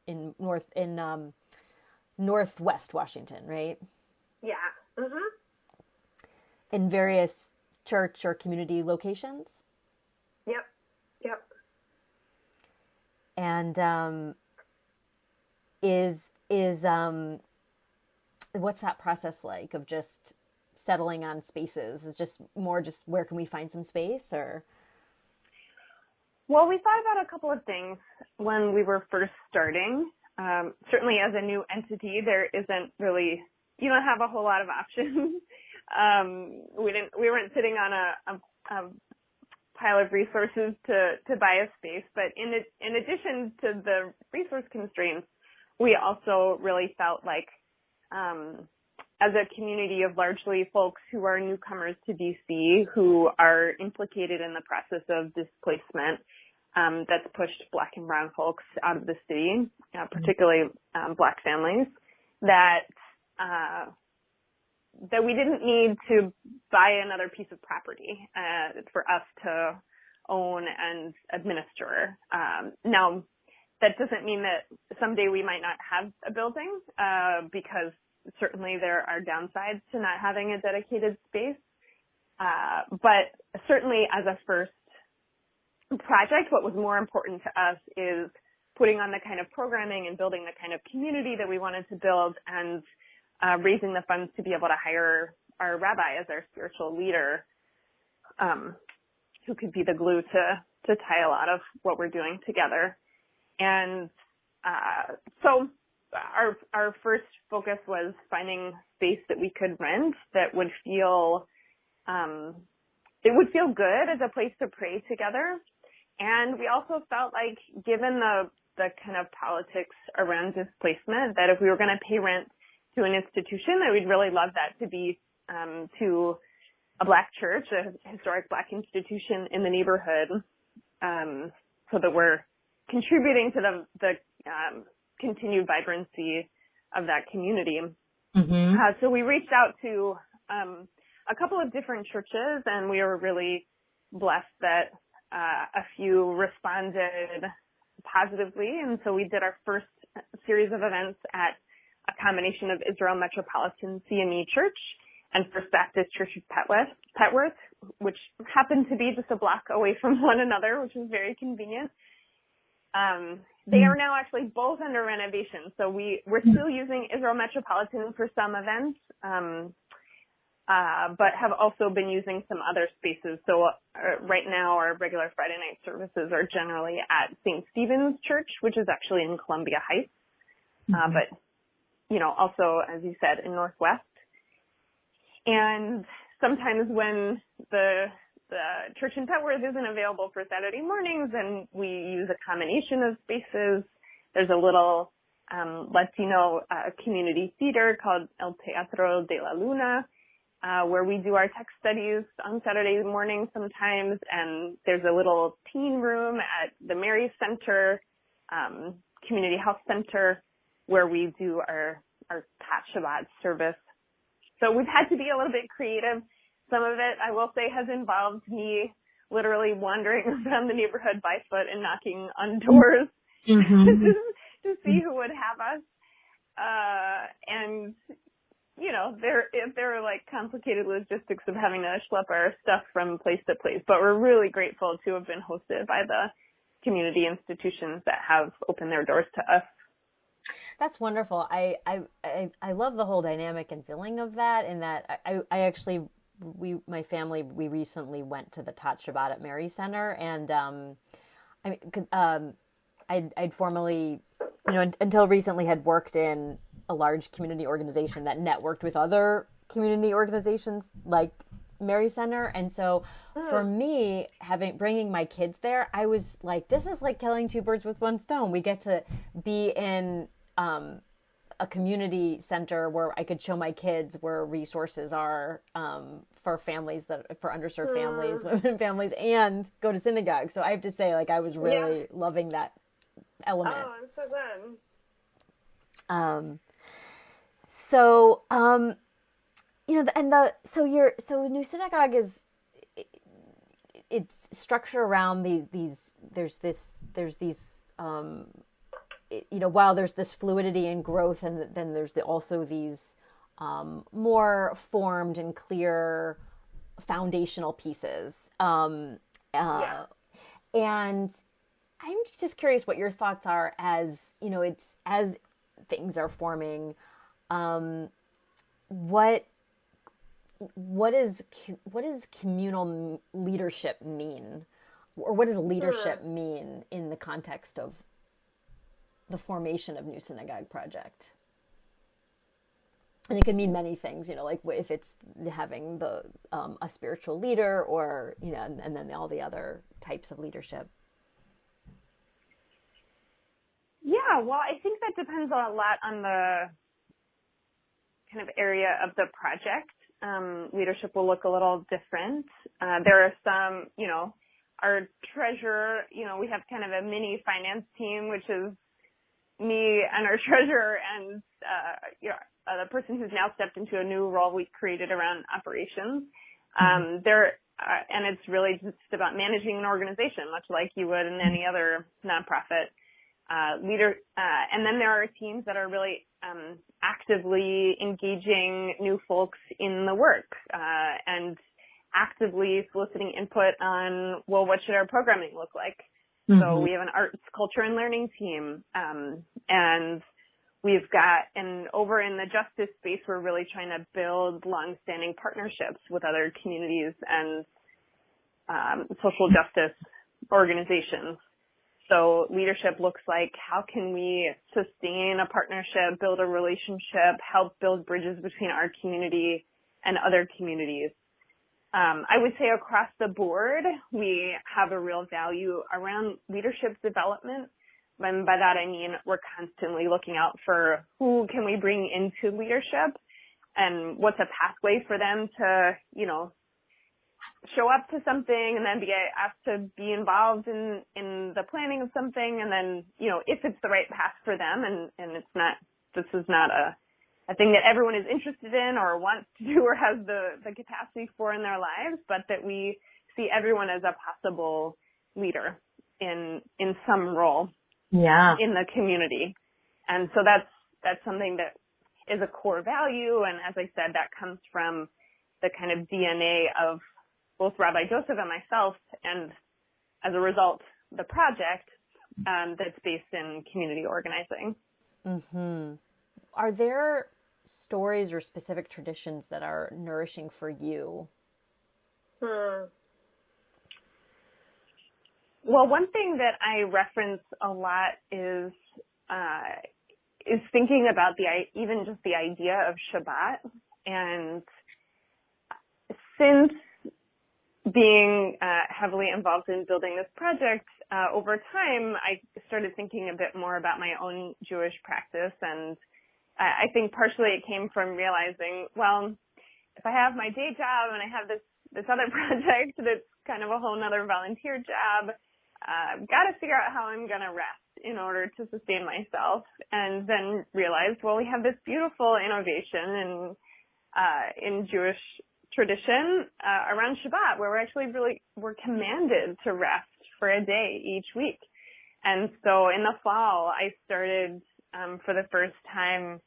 in Northwest Washington, right? Yeah. Mm-hmm. In various church or community locations? Yep. And is what's that process like of just settling on spaces? Is just where can we find some space, or? Well, we thought about a couple of things when we were first starting. Certainly as a new entity, there isn't really, you don't have a whole lot of options. We weren't sitting on a pile of resources to buy a space, but in addition to the resource constraints, we also really felt like, as a community of largely folks who are newcomers to DC, who are implicated in the process of displacement, that's pushed Black and brown folks out of the city, particularly Black families, that we didn't need to buy another piece of property for us to own and administer. Now, that doesn't mean that someday we might not have a building, because certainly there are downsides to not having a dedicated space. But certainly as a first project, what was more important to us is putting on the kind of programming and building the kind of community that we wanted to build, and raising the funds to be able to hire our rabbi as our spiritual leader, who could be the glue to tie a lot of what we're doing together. And so our first focus was finding space that we could rent that would feel good as a place to pray together. And we also felt like, given the kind of politics around displacement, that if we were going to pay rent to an institution, that we'd really love that to be to a Black church, a historic Black institution in the neighborhood, so that we're contributing to the continued vibrancy of that community. Mm-hmm. So we reached out to a couple of different churches, and we were really blessed that a few responded positively. And so we did our first series of events at a combination of Israel Metropolitan CME Church and First Baptist Church of Petworth, which happened to be just a block away from one another, which was very convenient. They are now actually both under renovation, so we're still using Israel Metropolitan for some events, but have also been using some other spaces. So right now our regular Friday night services are generally at St. Stephen's Church, which is actually in Columbia Heights, but also, as you said, in Northwest. And sometimes when the church in Petworth isn't available for Saturday mornings, and we use a combination of spaces. There's a little Latino community theater called El Teatro de la Luna, where we do our text studies on Saturday mornings sometimes, and there's a little teen room at the Mary Center, Community Health Center, where we do our Tat Shabbat service. So we've had to be a little bit creative. Some of it, I will say, has involved me literally wandering around the neighborhood by foot and knocking on doors to see who would have us. And, there are like complicated logistics of having to schlep our stuff from place to place. But we're really grateful to have been hosted by the community institutions that have opened their doors to us. That's wonderful. I love the whole dynamic and feeling of that, and that I actually, my family, we recently went to the Tat Shabbat at Mary Center, and I'd formerly, until recently had worked in a large community organization that networked with other community organizations like Mary Center. And so for me, bringing my kids there, I was like, this is like killing two birds with one stone. We get to be in a community center where I could show my kids where resources are for families, for underserved families, women families, and go to synagogue. So I have to say, like, I was really loving that element. Oh, I'm so glad. So New Synagogue is, it's structure around while there's this fluidity and growth, and then there's also these more formed and clear foundational pieces. And I'm just curious what your thoughts are as things are forming. What does communal leadership mean or what does leadership mean in the context of the formation of New Synagogue Project? And it can mean many things, like if it's having a spiritual leader, or, and then all the other types of leadership. Yeah, well, I think that depends a lot on the kind of area of the project. Leadership will look a little different. There are some, our treasurer, we have kind of a mini finance team, which is me and our treasurer and, the person who's now stepped into a new role we created around operations. And it's really just about managing an organization, much like you would in any other nonprofit. And then there are teams that are really actively engaging new folks in the work and actively soliciting input on, well, what should our programming look like? Mm-hmm. So we have an arts, culture, and learning team, and we've got, and over in the justice space, we're really trying to build long-standing partnerships with other communities and social justice organizations. So leadership looks like, how can we sustain a partnership, build a relationship, help build bridges between our community and other communities. I would say across the board, we have a real value around leadership development. And by that, I mean, we're constantly looking out for who can we bring into leadership and what's a pathway for them to, show up to something and then be asked to be involved in the planning of something. And then, if it's the right path for them and it's not, this is not a thing that everyone is interested in or wants to do or has the capacity for in their lives, but that we see everyone as a possible leader in some role in the community. And so that's something that is a core value. And as I said, that comes from the kind of DNA of both Rabbi Joseph and myself, and as a result, the project that's based in community organizing. Mm-hmm. Are there stories or specific traditions that are nourishing for you? Well, one thing that I reference a lot is thinking about even just the idea of Shabbat. And since being heavily involved in building this project, over time, I started thinking a bit more about my own Jewish practice. And I think partially it came from realizing, well, if I have my day job and I have this other project that's kind of a whole nother volunteer job, I've got to figure out how I'm going to rest in order to sustain myself. And then realized, well, we have this beautiful innovation in Jewish tradition around Shabbat, where we're commanded to rest for a day each week. And so in the fall, I started for the first time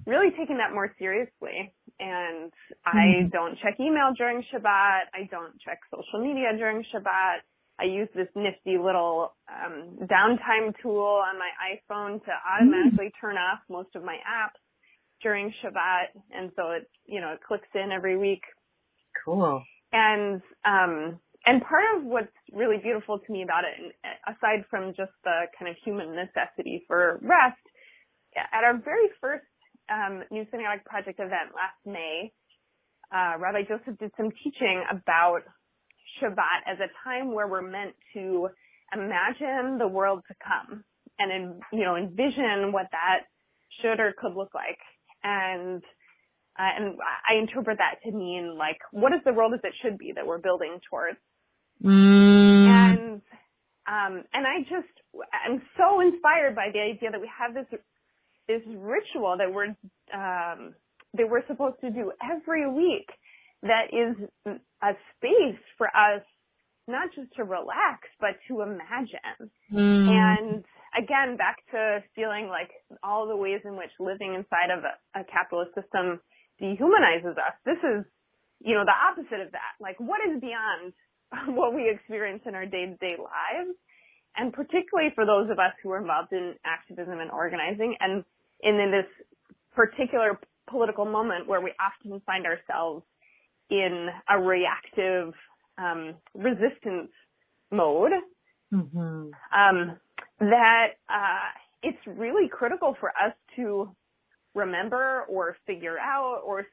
really taking that more seriously. And I don't check email during Shabbat. I don't check social media during Shabbat. I use this nifty little downtime tool on my iPhone to automatically turn off most of my apps during Shabbat. And so it clicks in every week. Cool. And part of what's really beautiful to me about it, aside from just the kind of human necessity for rest, at our very first New Synagogue Project event last May, Rabbi Joseph did some teaching about Shabbat as a time where we're meant to imagine the world to come and envision what that should or could look like. And I interpret that to mean, like, what is the world as it should be that we're building towards? And I'm so inspired by the idea that we have this ritual that we're supposed to do every week that is a space for us not just to relax, but to imagine. And again, back to feeling like all the ways in which living inside of a capitalist system dehumanizes us. This is, the opposite of that. Like, what is beyond what we experience in our day-to-day lives? And particularly for those of us who are involved in activism and organizing, and in this particular political moment where we often find ourselves in a reactive resistance mode, that it's really critical for us to remember or figure out or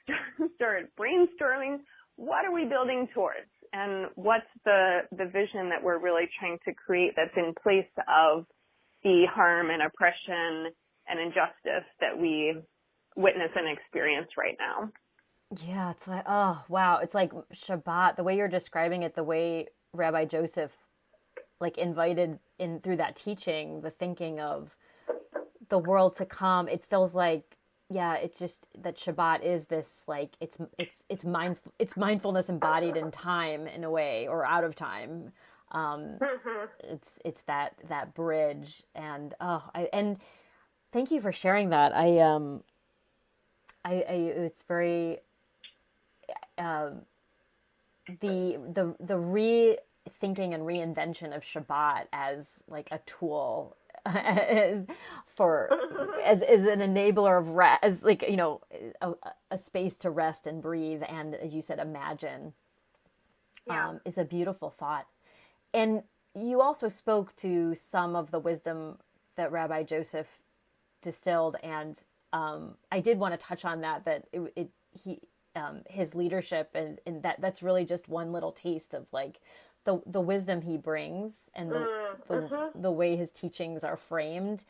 start brainstorming, what are we building towards, and what's the vision that we're really trying to create that's in place of the harm and oppression and injustice that we witness and experience right now. Yeah, it's like, oh, wow. It's like Shabbat, the way you're describing it, the way Rabbi Joseph like invited in through that teaching, the thinking of the world to come. It feels like, yeah, it's just that Shabbat is this, like, it's mindfulness embodied in time in a way, or out of time. It's that bridge. And, and thank you for sharing that. It's very, the rethinking and reinvention of Shabbat as like a tool, as an enabler of rest, as like, you know, a space to rest and breathe, and as you said, imagine, is a beautiful thought. And you also spoke to some of the wisdom that Rabbi Joseph distilled, and I did want to touch on that his leadership, and that's really just one little taste of like the wisdom he brings, and the way his teachings are framed.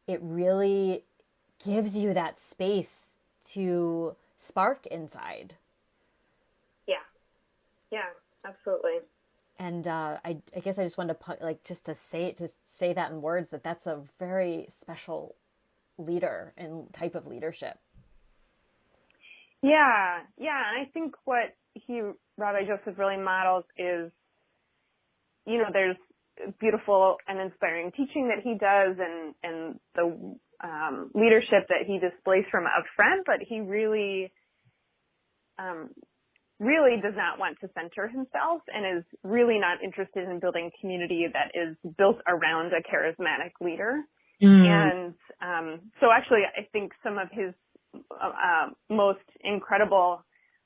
It really gives you that space to spark inside. Yeah, absolutely. And I guess I just wanted to say that in words, that's a very special leader and type of leadership. Yeah. And I think what Rabbi Joseph really models is, you know, there's beautiful and inspiring teaching that he does, and the leadership that he displays from up front, but he really does not want to center himself, and is really not interested in building a community that is built around a charismatic leader. And so actually, I think some of his most incredible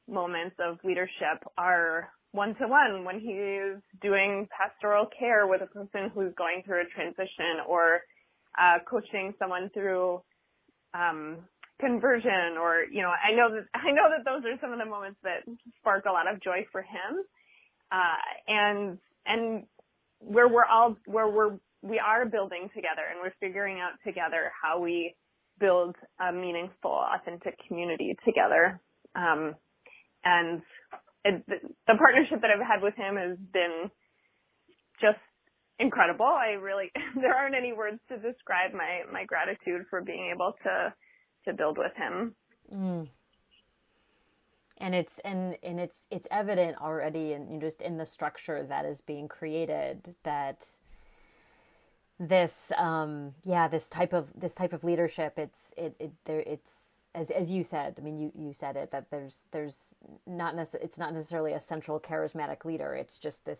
moments of leadership are one-to-one, when he is doing pastoral care with a person who's going through a transition, or coaching someone through conversion, or, you know, I know that those are some of the moments that spark a lot of joy for him, and where we are building together, and we're figuring out together how we build a meaningful, authentic community together. And the partnership that I've had with him has been just incredible. There aren't any words to describe my gratitude for being able to build with him. And it's evident already in the structure that is being created, that this type of leadership, it's as you said, I mean, you said it, that there's it's not necessarily a central charismatic leader. It's just this,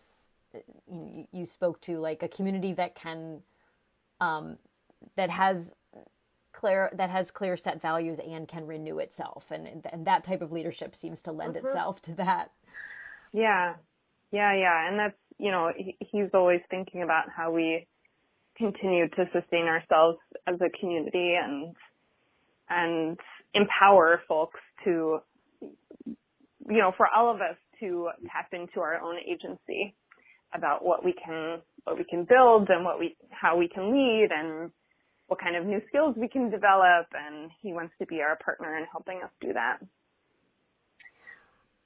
you spoke to like a community that can, that has clear set values and can renew itself. And that type of leadership seems to lend itself to that. Yeah. And that's, you know, he's always thinking about how we continue to sustain ourselves as a community, and empower folks to, you know, for all of us to tap into our own agency about what we can build, and how we can lead, and what kind of new skills we can develop. And he wants to be our partner in helping us do that.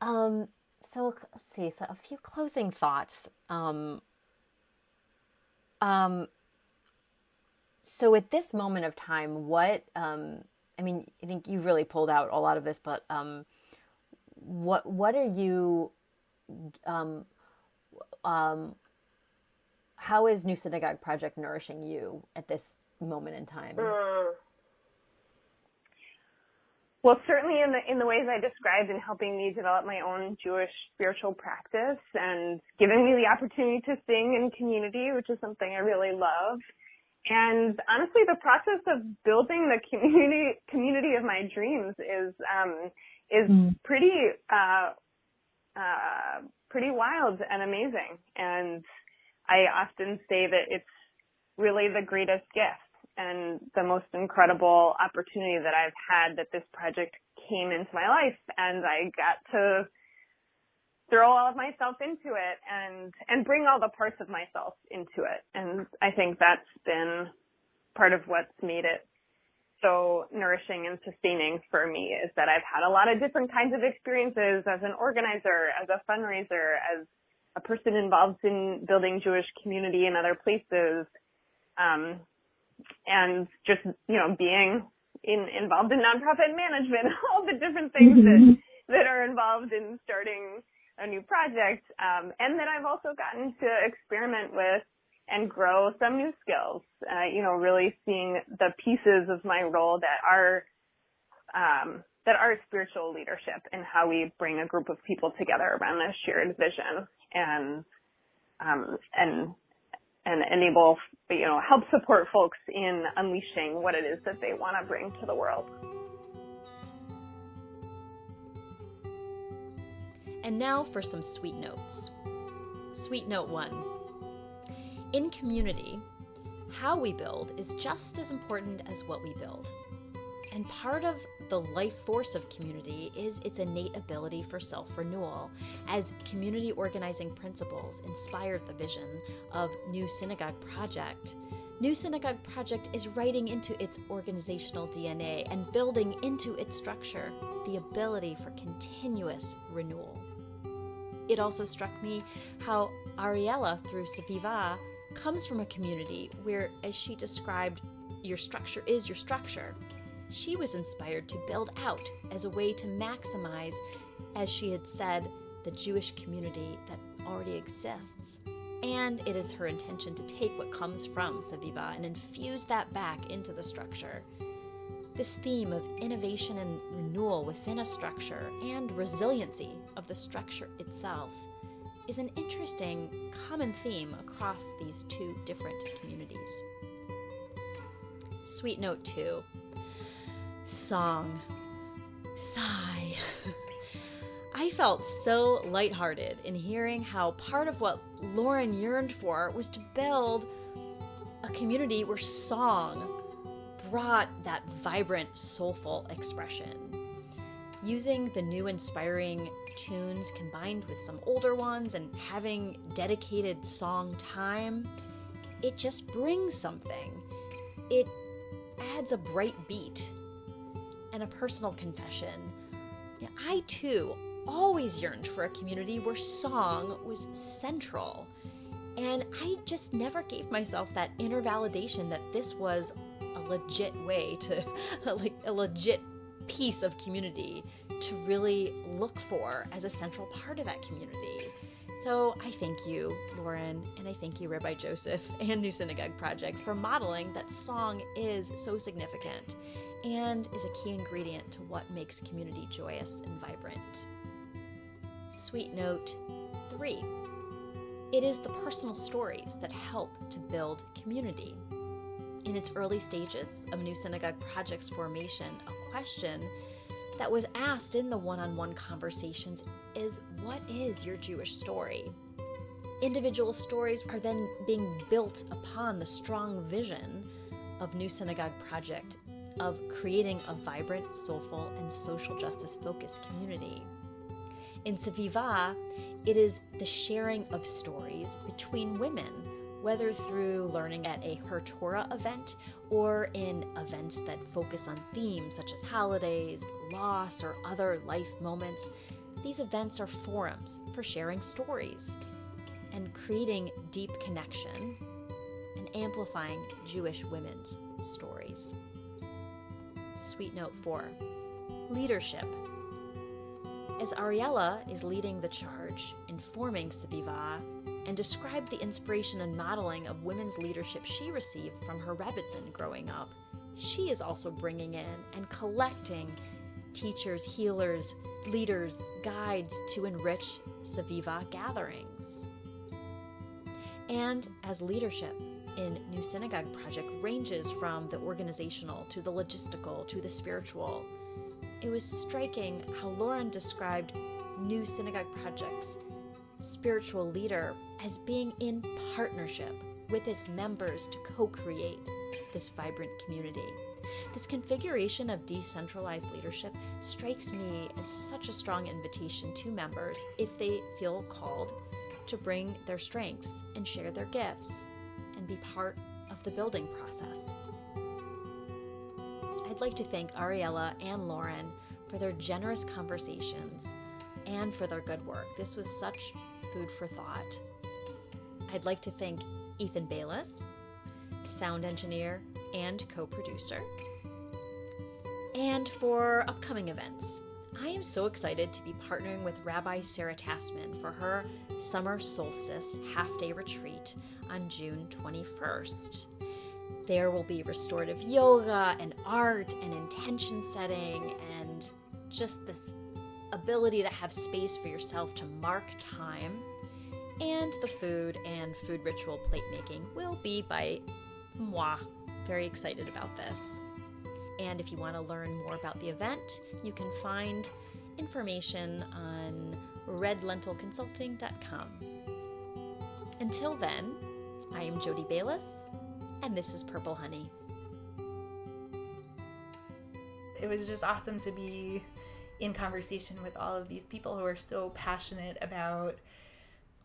So let's see. So a few closing thoughts. So at this moment of time, what, I mean, I think you've really pulled out a lot of this, but what are you, how is New Synagogue Project nourishing you at this moment in time? Well, certainly in the ways I described, in helping me develop my own Jewish spiritual practice, and giving me the opportunity to sing in community, which is something I really love. And honestly, the process of building the community of my dreams is pretty wild and amazing. And I often say that it's really the greatest gift and the most incredible opportunity that I've had, that this project came into my life and I got to throw all of myself into it and bring all the parts of myself into it. And I think that's been part of what's made it so nourishing and sustaining for me, is that I've had a lot of different kinds of experiences as an organizer, as a fundraiser, as a person involved in building Jewish community in other places, and just, being involved in nonprofit management, all the different things that are involved in starting a new project. And then I've also gotten to experiment with and grow some new skills, really seeing the pieces of my role that are spiritual leadership, and how we bring a group of people together around a shared vision and enable, help support folks in unleashing what it is that they want to bring to the world. And now for some sweet notes. Sweet note 1. In community, how we build is just as important as what we build. And part of the life force of community is its innate ability for self-renewal, as community organizing principles inspired the vision of New Synagogue Project. New Synagogue Project is writing into its organizational DNA and building into its structure the ability for continuous renewal. It also struck me how Ariele, through SVIVAH, comes from a community where, as she described, your structure is your structure. She was inspired to build out as a way to maximize, as she had said, the Jewish community that already exists. And it is her intention to take what comes from SVIVAH and infuse that back into the structure. This theme of innovation and renewal within a structure and resiliency of the structure itself is an interesting common theme across these two different communities. Sweet note 2. Song. Sigh. I felt so lighthearted in hearing how part of what Lauren yearned for was to build a community where song brought that vibrant, soulful expression. Using the new inspiring tunes combined with some older ones and having dedicated song time, it just brings something. It adds a bright beat. And a personal confession, I too always yearned for a community where song was central. And I just never gave myself that inner validation that this was a legit way to, a legit piece of community to really look for as a central part of that community. So I thank you, Lauren, and I thank you, Rabbi Joseph and New Synagogue Project, for modeling that song is so significant and is a key ingredient to what makes community joyous and vibrant. Sweet note 3. It is the personal stories that help to build community. In its early stages of New Synagogue Project's formation, a question that was asked in the one-on-one conversations is, what is your Jewish story? Individual stories are then being built upon the strong vision of New Synagogue Project of creating a vibrant, soulful, and social justice-focused community. In SVIVAH, it is the sharing of stories between women, whether through learning at a Her Torah event or in events that focus on themes such as holidays, loss, or other life moments. These events are forums for sharing stories and creating deep connection and amplifying Jewish women's stories. Sweet note 4. Leadership. As Ariele is leading the charge in forming SVIVAH and described the inspiration and modeling of women's leadership she received from her Rebbitzin growing up, she is also bringing in and collecting teachers, healers, leaders, guides to enrich SVIVAH gatherings. And as leadership in New Synagogue Project ranges from the organizational to the logistical to the spiritual, it was striking how Lauren described New Synagogue Project's spiritual leader as being in partnership with its members to co-create this vibrant community. This configuration of decentralized leadership strikes me as such a strong invitation to members if they feel called to bring their strengths and share their gifts and be part of the building process. I'd like to thank Ariele and Lauren for their generous conversations and for their good work. This was such food for thought. I'd like to thank Ethan Bayless, sound engineer and co-producer. And for upcoming events, I am so excited to be partnering with Rabbi Sarah Tassman for her Summer Solstice half-day retreat on June 21st. There will be restorative yoga and art and intention setting and just this ability to have space for yourself to mark time. And the food and food ritual plate making will be by moi. Very excited about this. And if you want to learn more about the event, you can find information on redlentilconsulting.com. Until then, I am Jody Bayless, and this is Purple Honey. It was just awesome to be in conversation with all of these people who are so passionate about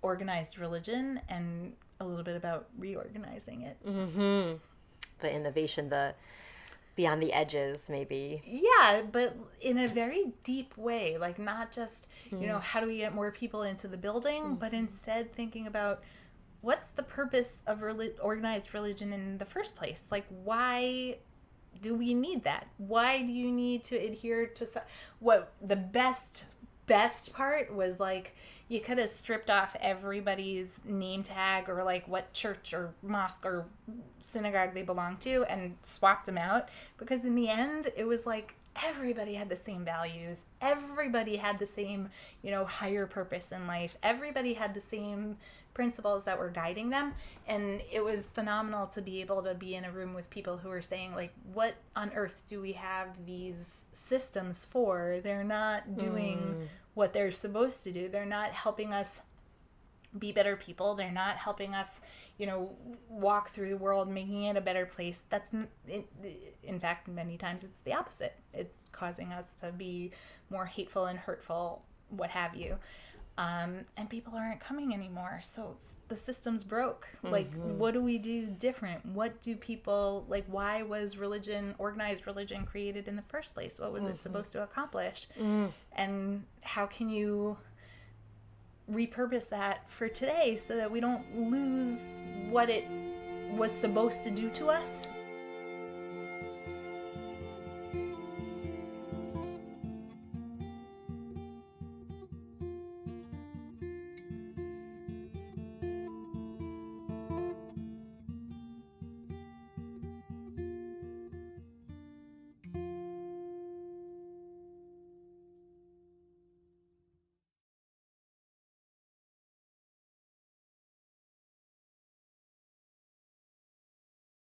organized religion and a little bit about reorganizing it. Mm-hmm. The innovation, the beyond the edges, maybe. Yeah, but in a very deep way, like not just, how do we get more people into the building, but instead thinking about what's the purpose of organized religion in the first place? Like, why do we need that? Why do you need to adhere to what the best part was? Like, you could have stripped off everybody's name tag or like what church or mosque or synagogue they belonged to and swapped them out, because in the end it was like everybody had the same values, everybody had the same higher purpose in life, everybody had the same principles that were guiding them. And it was phenomenal to be able to be in a room with people who were saying, like, what on earth do we have these systems for? They're not doing what they're supposed to do. They're not helping us be better people. They're not helping us walk through the world, making it a better place. In fact, many times it's the opposite. It's causing us to be more hateful and hurtful, what have you. And people aren't coming anymore. So the system's broke. Like, what do we do different? What do people, like, why was organized religion created in the first place? What was it supposed to accomplish? And how can you repurpose that for today so that we don't lose what it was supposed to do to us?